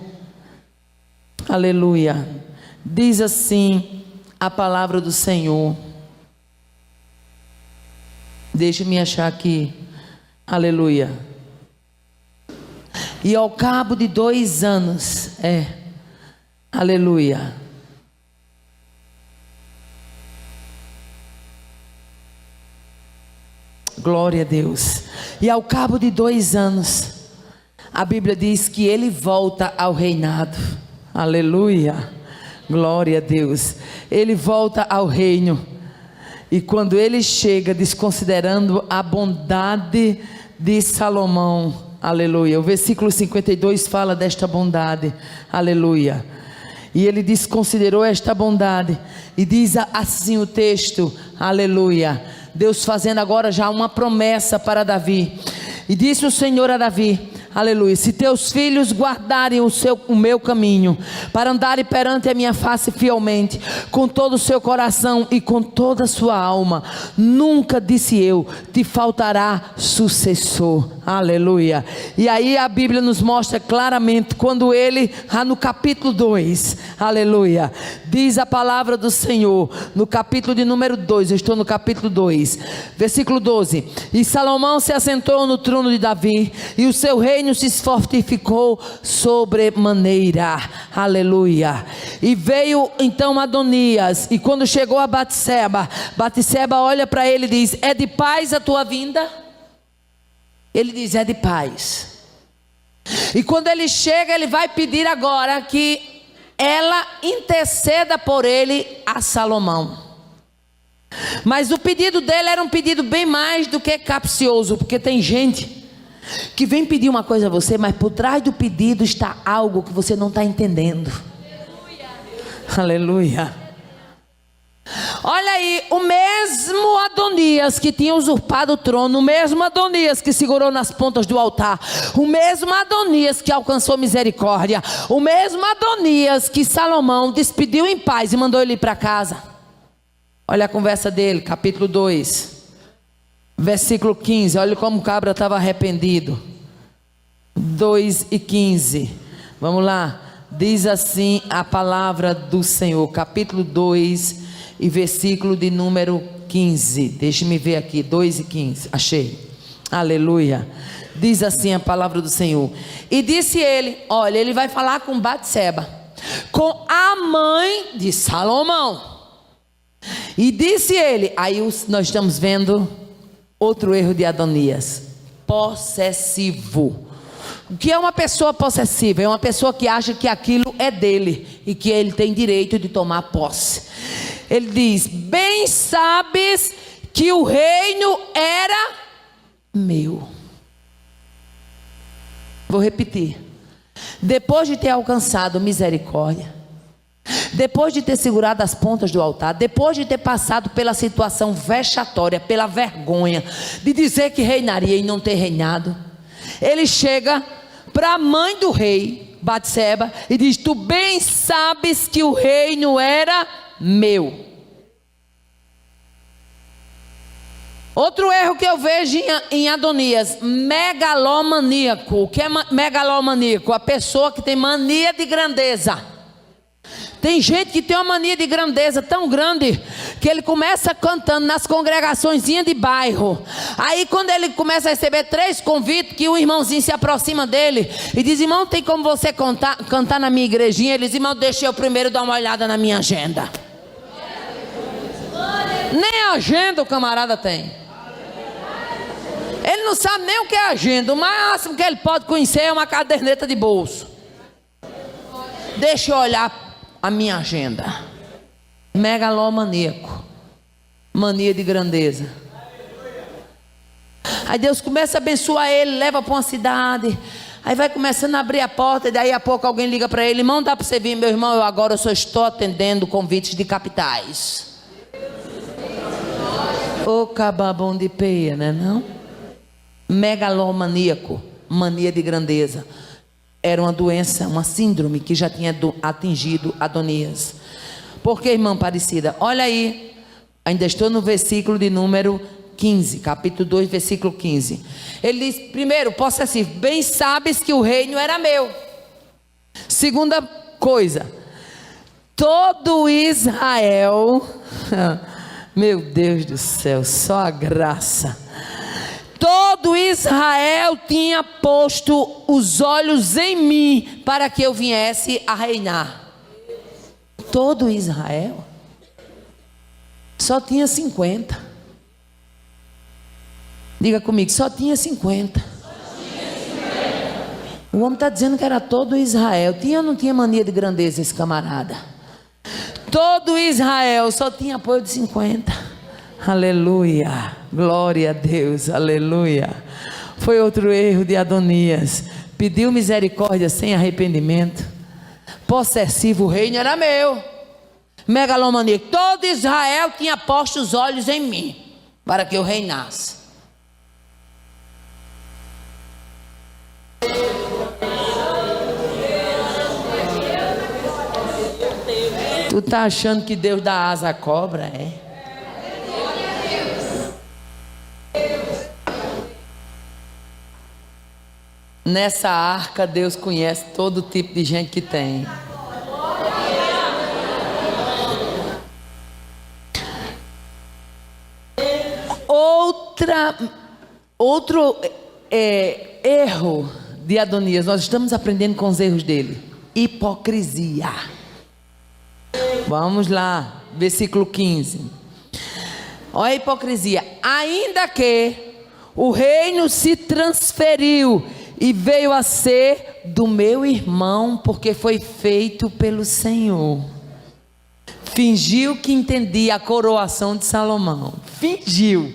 Aleluia. Diz assim a palavra do Senhor. Deixa-me achar aqui. Aleluia. E ao cabo de 2 anos, aleluia. Glória a Deus. E ao cabo de 2 anos, a Bíblia diz que ele volta ao reinado. Aleluia. Glória a Deus. Ele volta ao reino. E quando ele chega, desconsiderando a bondade de Salomão, aleluia. O versículo 52 fala desta bondade, aleluia. E ele desconsiderou esta bondade, e diz assim o texto, aleluia. Deus fazendo agora já uma promessa para Davi. E disse o Senhor a Davi, aleluia: se teus filhos guardarem o meu caminho, para andarem perante a minha face fielmente, com todo o seu coração e com toda a sua alma, nunca, disse eu, te faltará sucessor. Aleluia. E aí a Bíblia nos mostra claramente, quando ele, no capítulo 2, aleluia, diz a palavra do Senhor, no capítulo de número 2, eu estou no capítulo 2, versículo 12: e Salomão se assentou no trono de Davi, e o seu reino se fortificou sobremaneira. Aleluia. E veio então Adonias, e quando chegou a Batseba, olha para ele e diz: é de paz a tua vinda? Ele diz: é de paz. E quando ele chega, ele vai pedir agora que ela interceda por ele a Salomão. Mas o pedido dele era um pedido bem mais do que capcioso, porque tem gente que vem pedir uma coisa a você, mas por trás do pedido está algo que você não está entendendo. Aleluia. Olha aí, o mesmo Adonias que tinha usurpado o trono, o mesmo Adonias que segurou nas pontas do altar, o mesmo Adonias que alcançou misericórdia, o mesmo Adonias que Salomão despediu em paz e mandou ele ir para casa. Olha a conversa dele, capítulo 2, versículo 15, olha como o cabra estava arrependido. 2:15, vamos lá. Diz assim a palavra do Senhor, capítulo 2 e versículo de número 15. Deixe-me ver aqui, 2:15, achei. Aleluia. Diz assim a palavra do Senhor: e disse ele, olha, ele vai falar com Batseba, com a mãe de Salomão. E disse ele, aí nós estamos vendo outro erro de Adonias. possessivo. O que é uma pessoa possessiva? É uma pessoa que acha que aquilo é dele e que ele tem direito de tomar posse. Ele diz: bem sabes que o reino era meu. Vou repetir. Depois de ter alcançado misericórdia, depois de ter segurado as pontas do altar, depois de ter passado pela situação vexatória, pela vergonha de dizer que reinaria e não ter reinado, ele chega para a mãe do rei, Batseba, e diz: tu bem sabes que o reino era meu. Outro erro que eu vejo em Adonias: megalomaníaco. O que é megalomaníaco? A pessoa que tem mania de grandeza. Tem gente que tem uma mania de grandeza tão grande que ele começa cantando nas congregaçõezinhas de bairro. Aí quando ele começa a receber 3 convites, que um irmãozinho se aproxima dele e diz: irmão, tem como você cantar na minha igrejinha? Ele diz: irmão, deixa eu primeiro dar uma olhada na minha agenda. Nem agenda o camarada tem. Ele não sabe nem o que é agenda. O máximo que ele pode conhecer é uma caderneta de bolso. Deixa eu olhar a minha agenda. Megalomaníaco. Mania de grandeza. Aí Deus começa a abençoar ele, leva para uma cidade. Aí vai começando a abrir a porta. E daí a pouco alguém liga para ele: irmão, dá para você vir? Meu irmão, eu agora só estou atendendo convites de capitais. Ô cababão de peia, né não? Megalomaníaco. Mania de grandeza. Era uma doença, uma síndrome que já tinha atingido Adonias. Por que, irmã Aparecida? Olha aí, ainda estou no versículo de número 15, capítulo 2, versículo 15. Ele diz, primeiro, possessivo: bem sabes que o reino era meu. Segunda coisa, todo Israel, meu Deus do céu, só a graça. Todo Israel tinha posto os olhos em mim para que eu viesse a reinar. Todo Israel? Só tinha 50. Diga comigo, só tinha 50. O homem está dizendo que era todo Israel. Tinha ou não tinha mania de grandeza esse camarada? Todo Israel só tinha apoio de 50. Aleluia, glória a Deus, aleluia. Foi outro erro de Adonias. Pediu misericórdia sem arrependimento. Possessivo, o reino era meu. Megalomaníaco: todo Israel tinha posto os olhos em mim para que eu reinasse. Tu tá achando que Deus dá asa à cobra, é? Nessa arca Deus conhece todo tipo de gente que tem. Outro erro de Adonias, nós estamos aprendendo com os erros dele: hipocrisia. Vamos lá, versículo 15. Olha a hipocrisia: ainda que o reino se transferiu e veio a ser do meu irmão, porque foi feito pelo Senhor. Fingiu que entendia a coroação de Salomão. Fingiu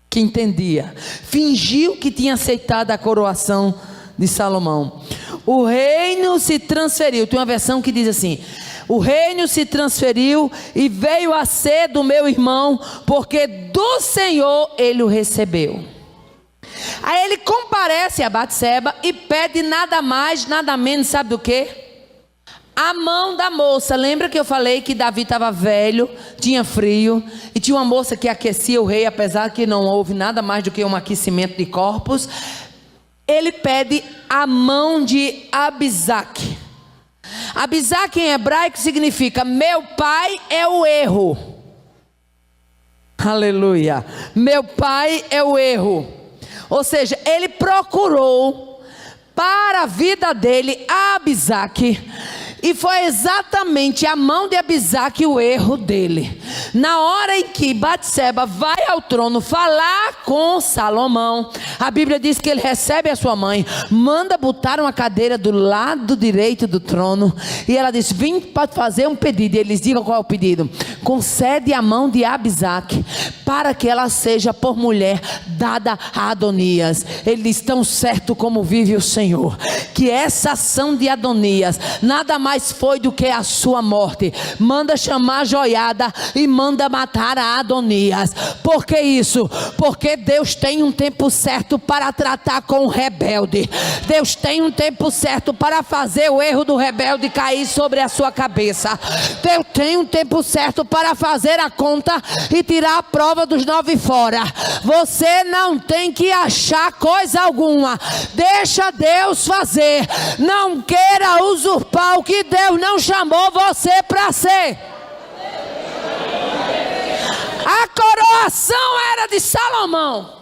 que entendia. Fingiu que tinha aceitado a coroação de Salomão. O reino se transferiu. Tem uma versão que diz assim: o reino se transferiu e veio a ser do meu irmão, porque do Senhor ele o recebeu. Aí ele comparece a Batseba e pede nada mais, nada menos, sabe do que? A mão da moça. Lembra que eu falei que Davi estava velho, tinha frio, e tinha uma moça que aquecia o rei, apesar que não houve nada mais do que um aquecimento de corpos. Ele pede a mão de Abisaque. Abisaque em hebraico significa: meu pai é o erro. Aleluia. Meu pai é o erro. Ou seja, ele procurou para a vida dele Abisaque E foi exatamente a mão de Abisaque o erro dele. Na hora em que Batseba vai ao trono falar com Salomão, a Bíblia diz que ele recebe a sua mãe, manda botar uma cadeira do lado direito do trono, e ela diz: vim para fazer um pedido. E eles digam qual é o pedido: concede a mão de Abisaque, para que ela seja por mulher dada a Adonias. Eles estão certo como vive o Senhor, que essa ação de Adonias nada mais foi do que a sua morte. Manda chamar Joiada e manda matar a Adonias. Por que isso? Porque Deus tem um tempo certo para tratar com o rebelde. Deus tem um tempo certo para fazer o erro do rebelde cair sobre a sua cabeça. Deus tem um tempo certo para fazer a conta e tirar a prova dos 9 fora. Você não tem que achar coisa alguma. Deixa Deus fazer. Não queira usurpar o que Deus não chamou você para ser. A coroação era de Salomão.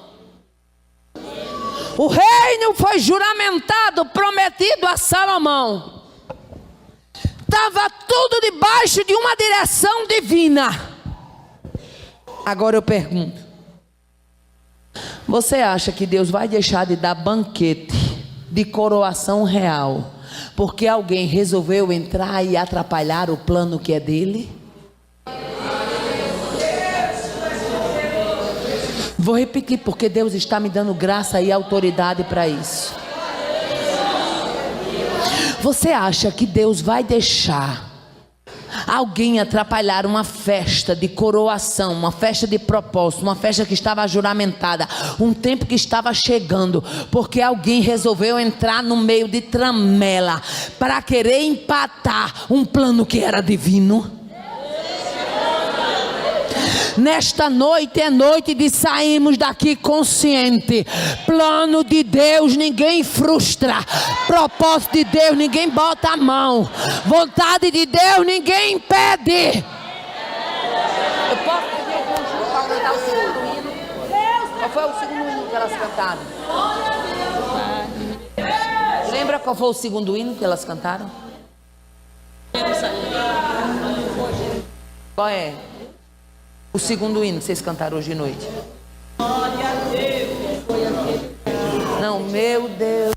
O reino foi juramentado, prometido a Salomão. Estava tudo debaixo de uma direção divina. Agora eu pergunto: você acha que Deus vai deixar de dar banquete de coroação real porque alguém resolveu entrar e atrapalhar o plano que é dele? Vou repetir, porque Deus está me dando graça e autoridade para isso. Você acha que Deus vai deixar alguém atrapalhar uma festa de coroação, uma festa de propósito, uma festa que estava juramentada, um tempo que estava chegando, porque alguém resolveu entrar no meio de tramela para querer empatar um plano que era divino? Nesta noite é noite de sairmos daqui consciente. Plano de Deus ninguém frustra. Propósito de Deus ninguém bota a mão. Vontade de Deus ninguém impede. Eu posso pedir o conjunto para cantar o segundo hino? Qual foi o segundo hino que elas cantaram? Lembra qual foi o segundo hino que elas cantaram? Qual é? O segundo hino que vocês cantaram hoje de noite. Glória a Deus. Não, meu Deus,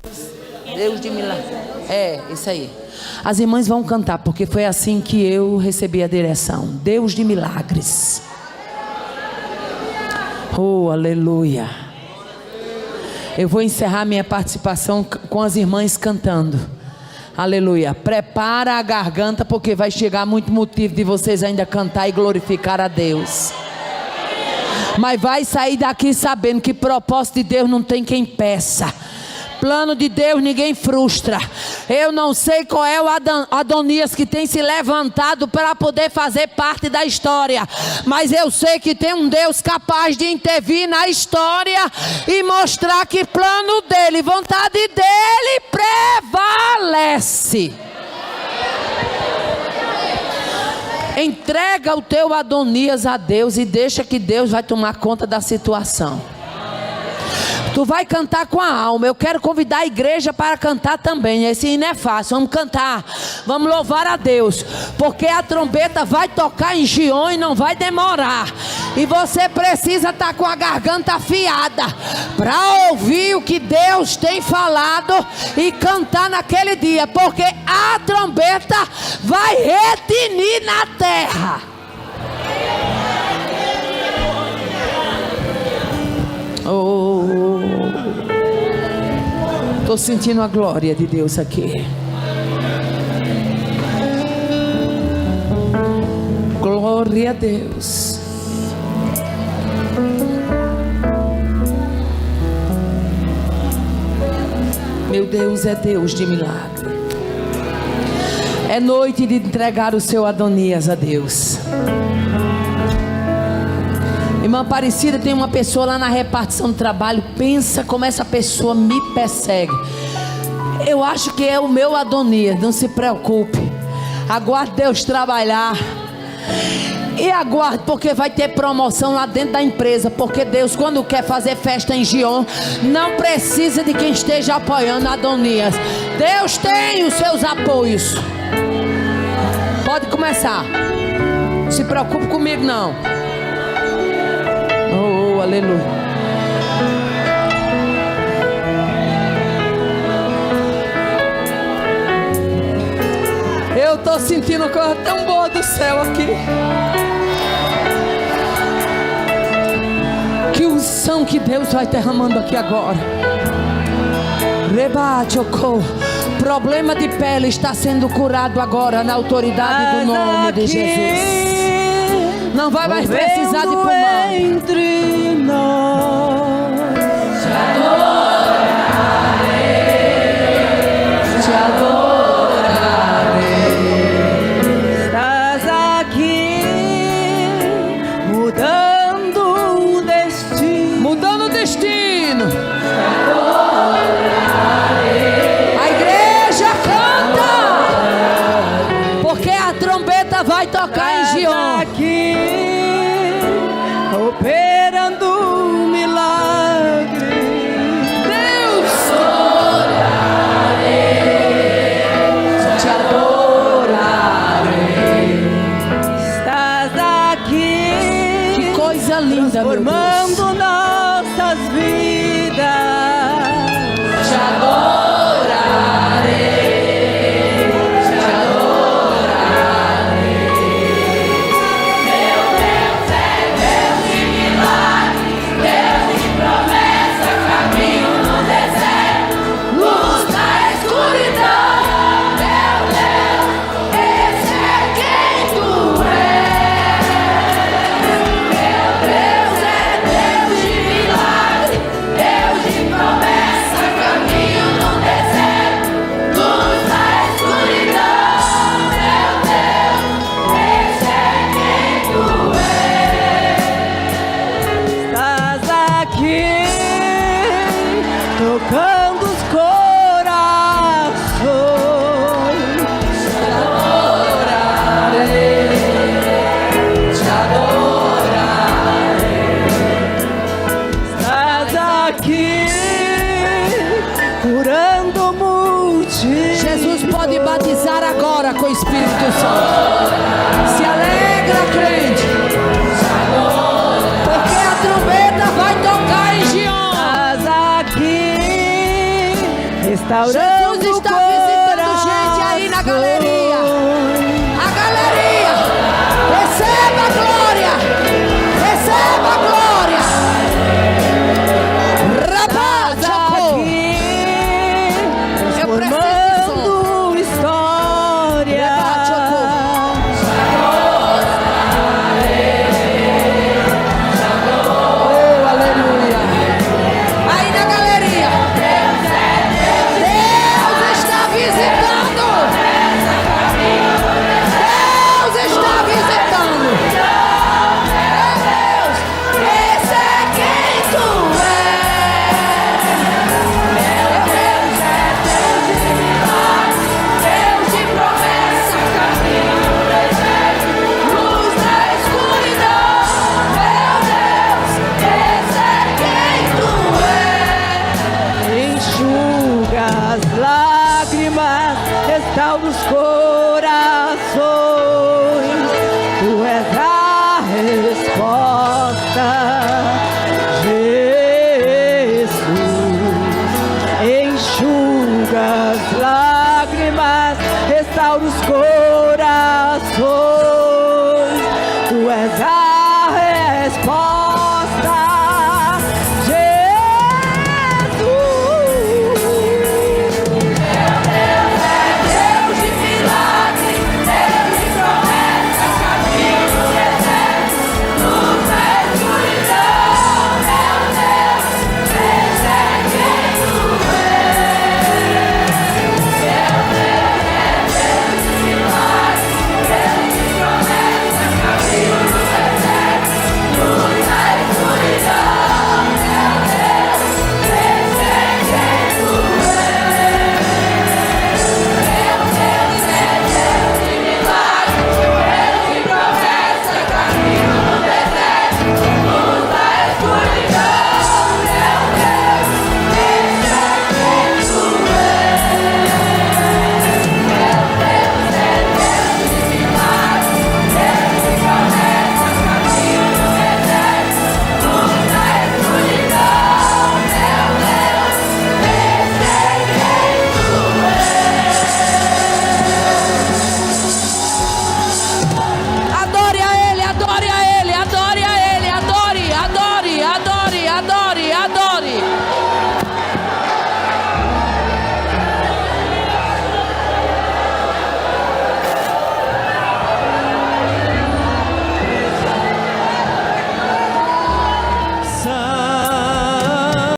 Deus de milagre. É, isso aí. As irmãs vão cantar, porque foi assim que eu recebi a direção. Deus de milagres. Oh, aleluia. Eu vou encerrar minha participação com as irmãs cantando. Aleluia. Prepara a garganta, porque vai chegar muito motivo de vocês ainda cantar e glorificar a Deus. Mas vai sair daqui sabendo que propósito de Deus não tem quem peça. Plano de Deus ninguém frustra. Eu não sei qual é o Adonias que tem se levantado para poder fazer parte da história, mas eu sei que tem um Deus capaz de intervir na história e mostrar que plano dele, vontade dele prevalece. Entrega o teu Adonias a Deus e deixa que Deus vai tomar conta da situação. Tu vai cantar com a alma. Eu quero convidar a igreja para cantar também. Esse hino é fácil. Vamos cantar. Vamos louvar a Deus. Porque a trombeta vai tocar em Gion e não vai demorar. E você precisa estar com a garganta afiada para ouvir o que Deus tem falado e cantar naquele dia. Porque a trombeta vai retinir na terra. Oh, estou sentindo a glória de Deus aqui. Glória a Deus. Meu Deus é Deus de milagre. É noite de entregar o seu Adonias a Deus. Irmã Aparecida, tem uma pessoa lá na repartição do trabalho. Pensa como essa pessoa me persegue. Eu acho que é o meu Adonias. Não se preocupe. Aguarde Deus trabalhar. E aguarde, porque vai ter promoção lá dentro da empresa. Porque Deus, quando quer fazer festa em Gion, não precisa de quem esteja apoiando Adonias. Deus tem os seus apoios. Pode começar. Não se preocupe comigo não. Oh, aleluia. Eu tô sentindo uma coisa tão boa do céu aqui. Que unção que Deus vai derramando aqui agora. Rebate, problema de pele está sendo curado agora na autoridade do nome de Jesus. Não vai mais precisar de pulmão. Entre nós, te adorarei, te adorarei. Estás aqui mudando o destino, mudando o destino. Vai tocar em Gion. Aqui, operando um milagre. Deus, adorarei, te adorarei. Estás aqui, que coisa linda, transformando nossas vidas. Te adorarei. Tocando os corações, te adorarei, te adorarei. Estás aqui curando multidões. Jesus pode batizar agora com o Espírito Santo. Se alegra, crente, porque a trombeta vai tocar em Gion. Jesus está visitando gente aí na galeria. A galeria, receba a glória, receba a glória. Rapaz, aqui, eu preciso história. Oh, aleluia. Aí na galeria. Restaura os corações, tu és a resposta, Jesus. Enxuga as lágrimas, restaura os corações, tu és a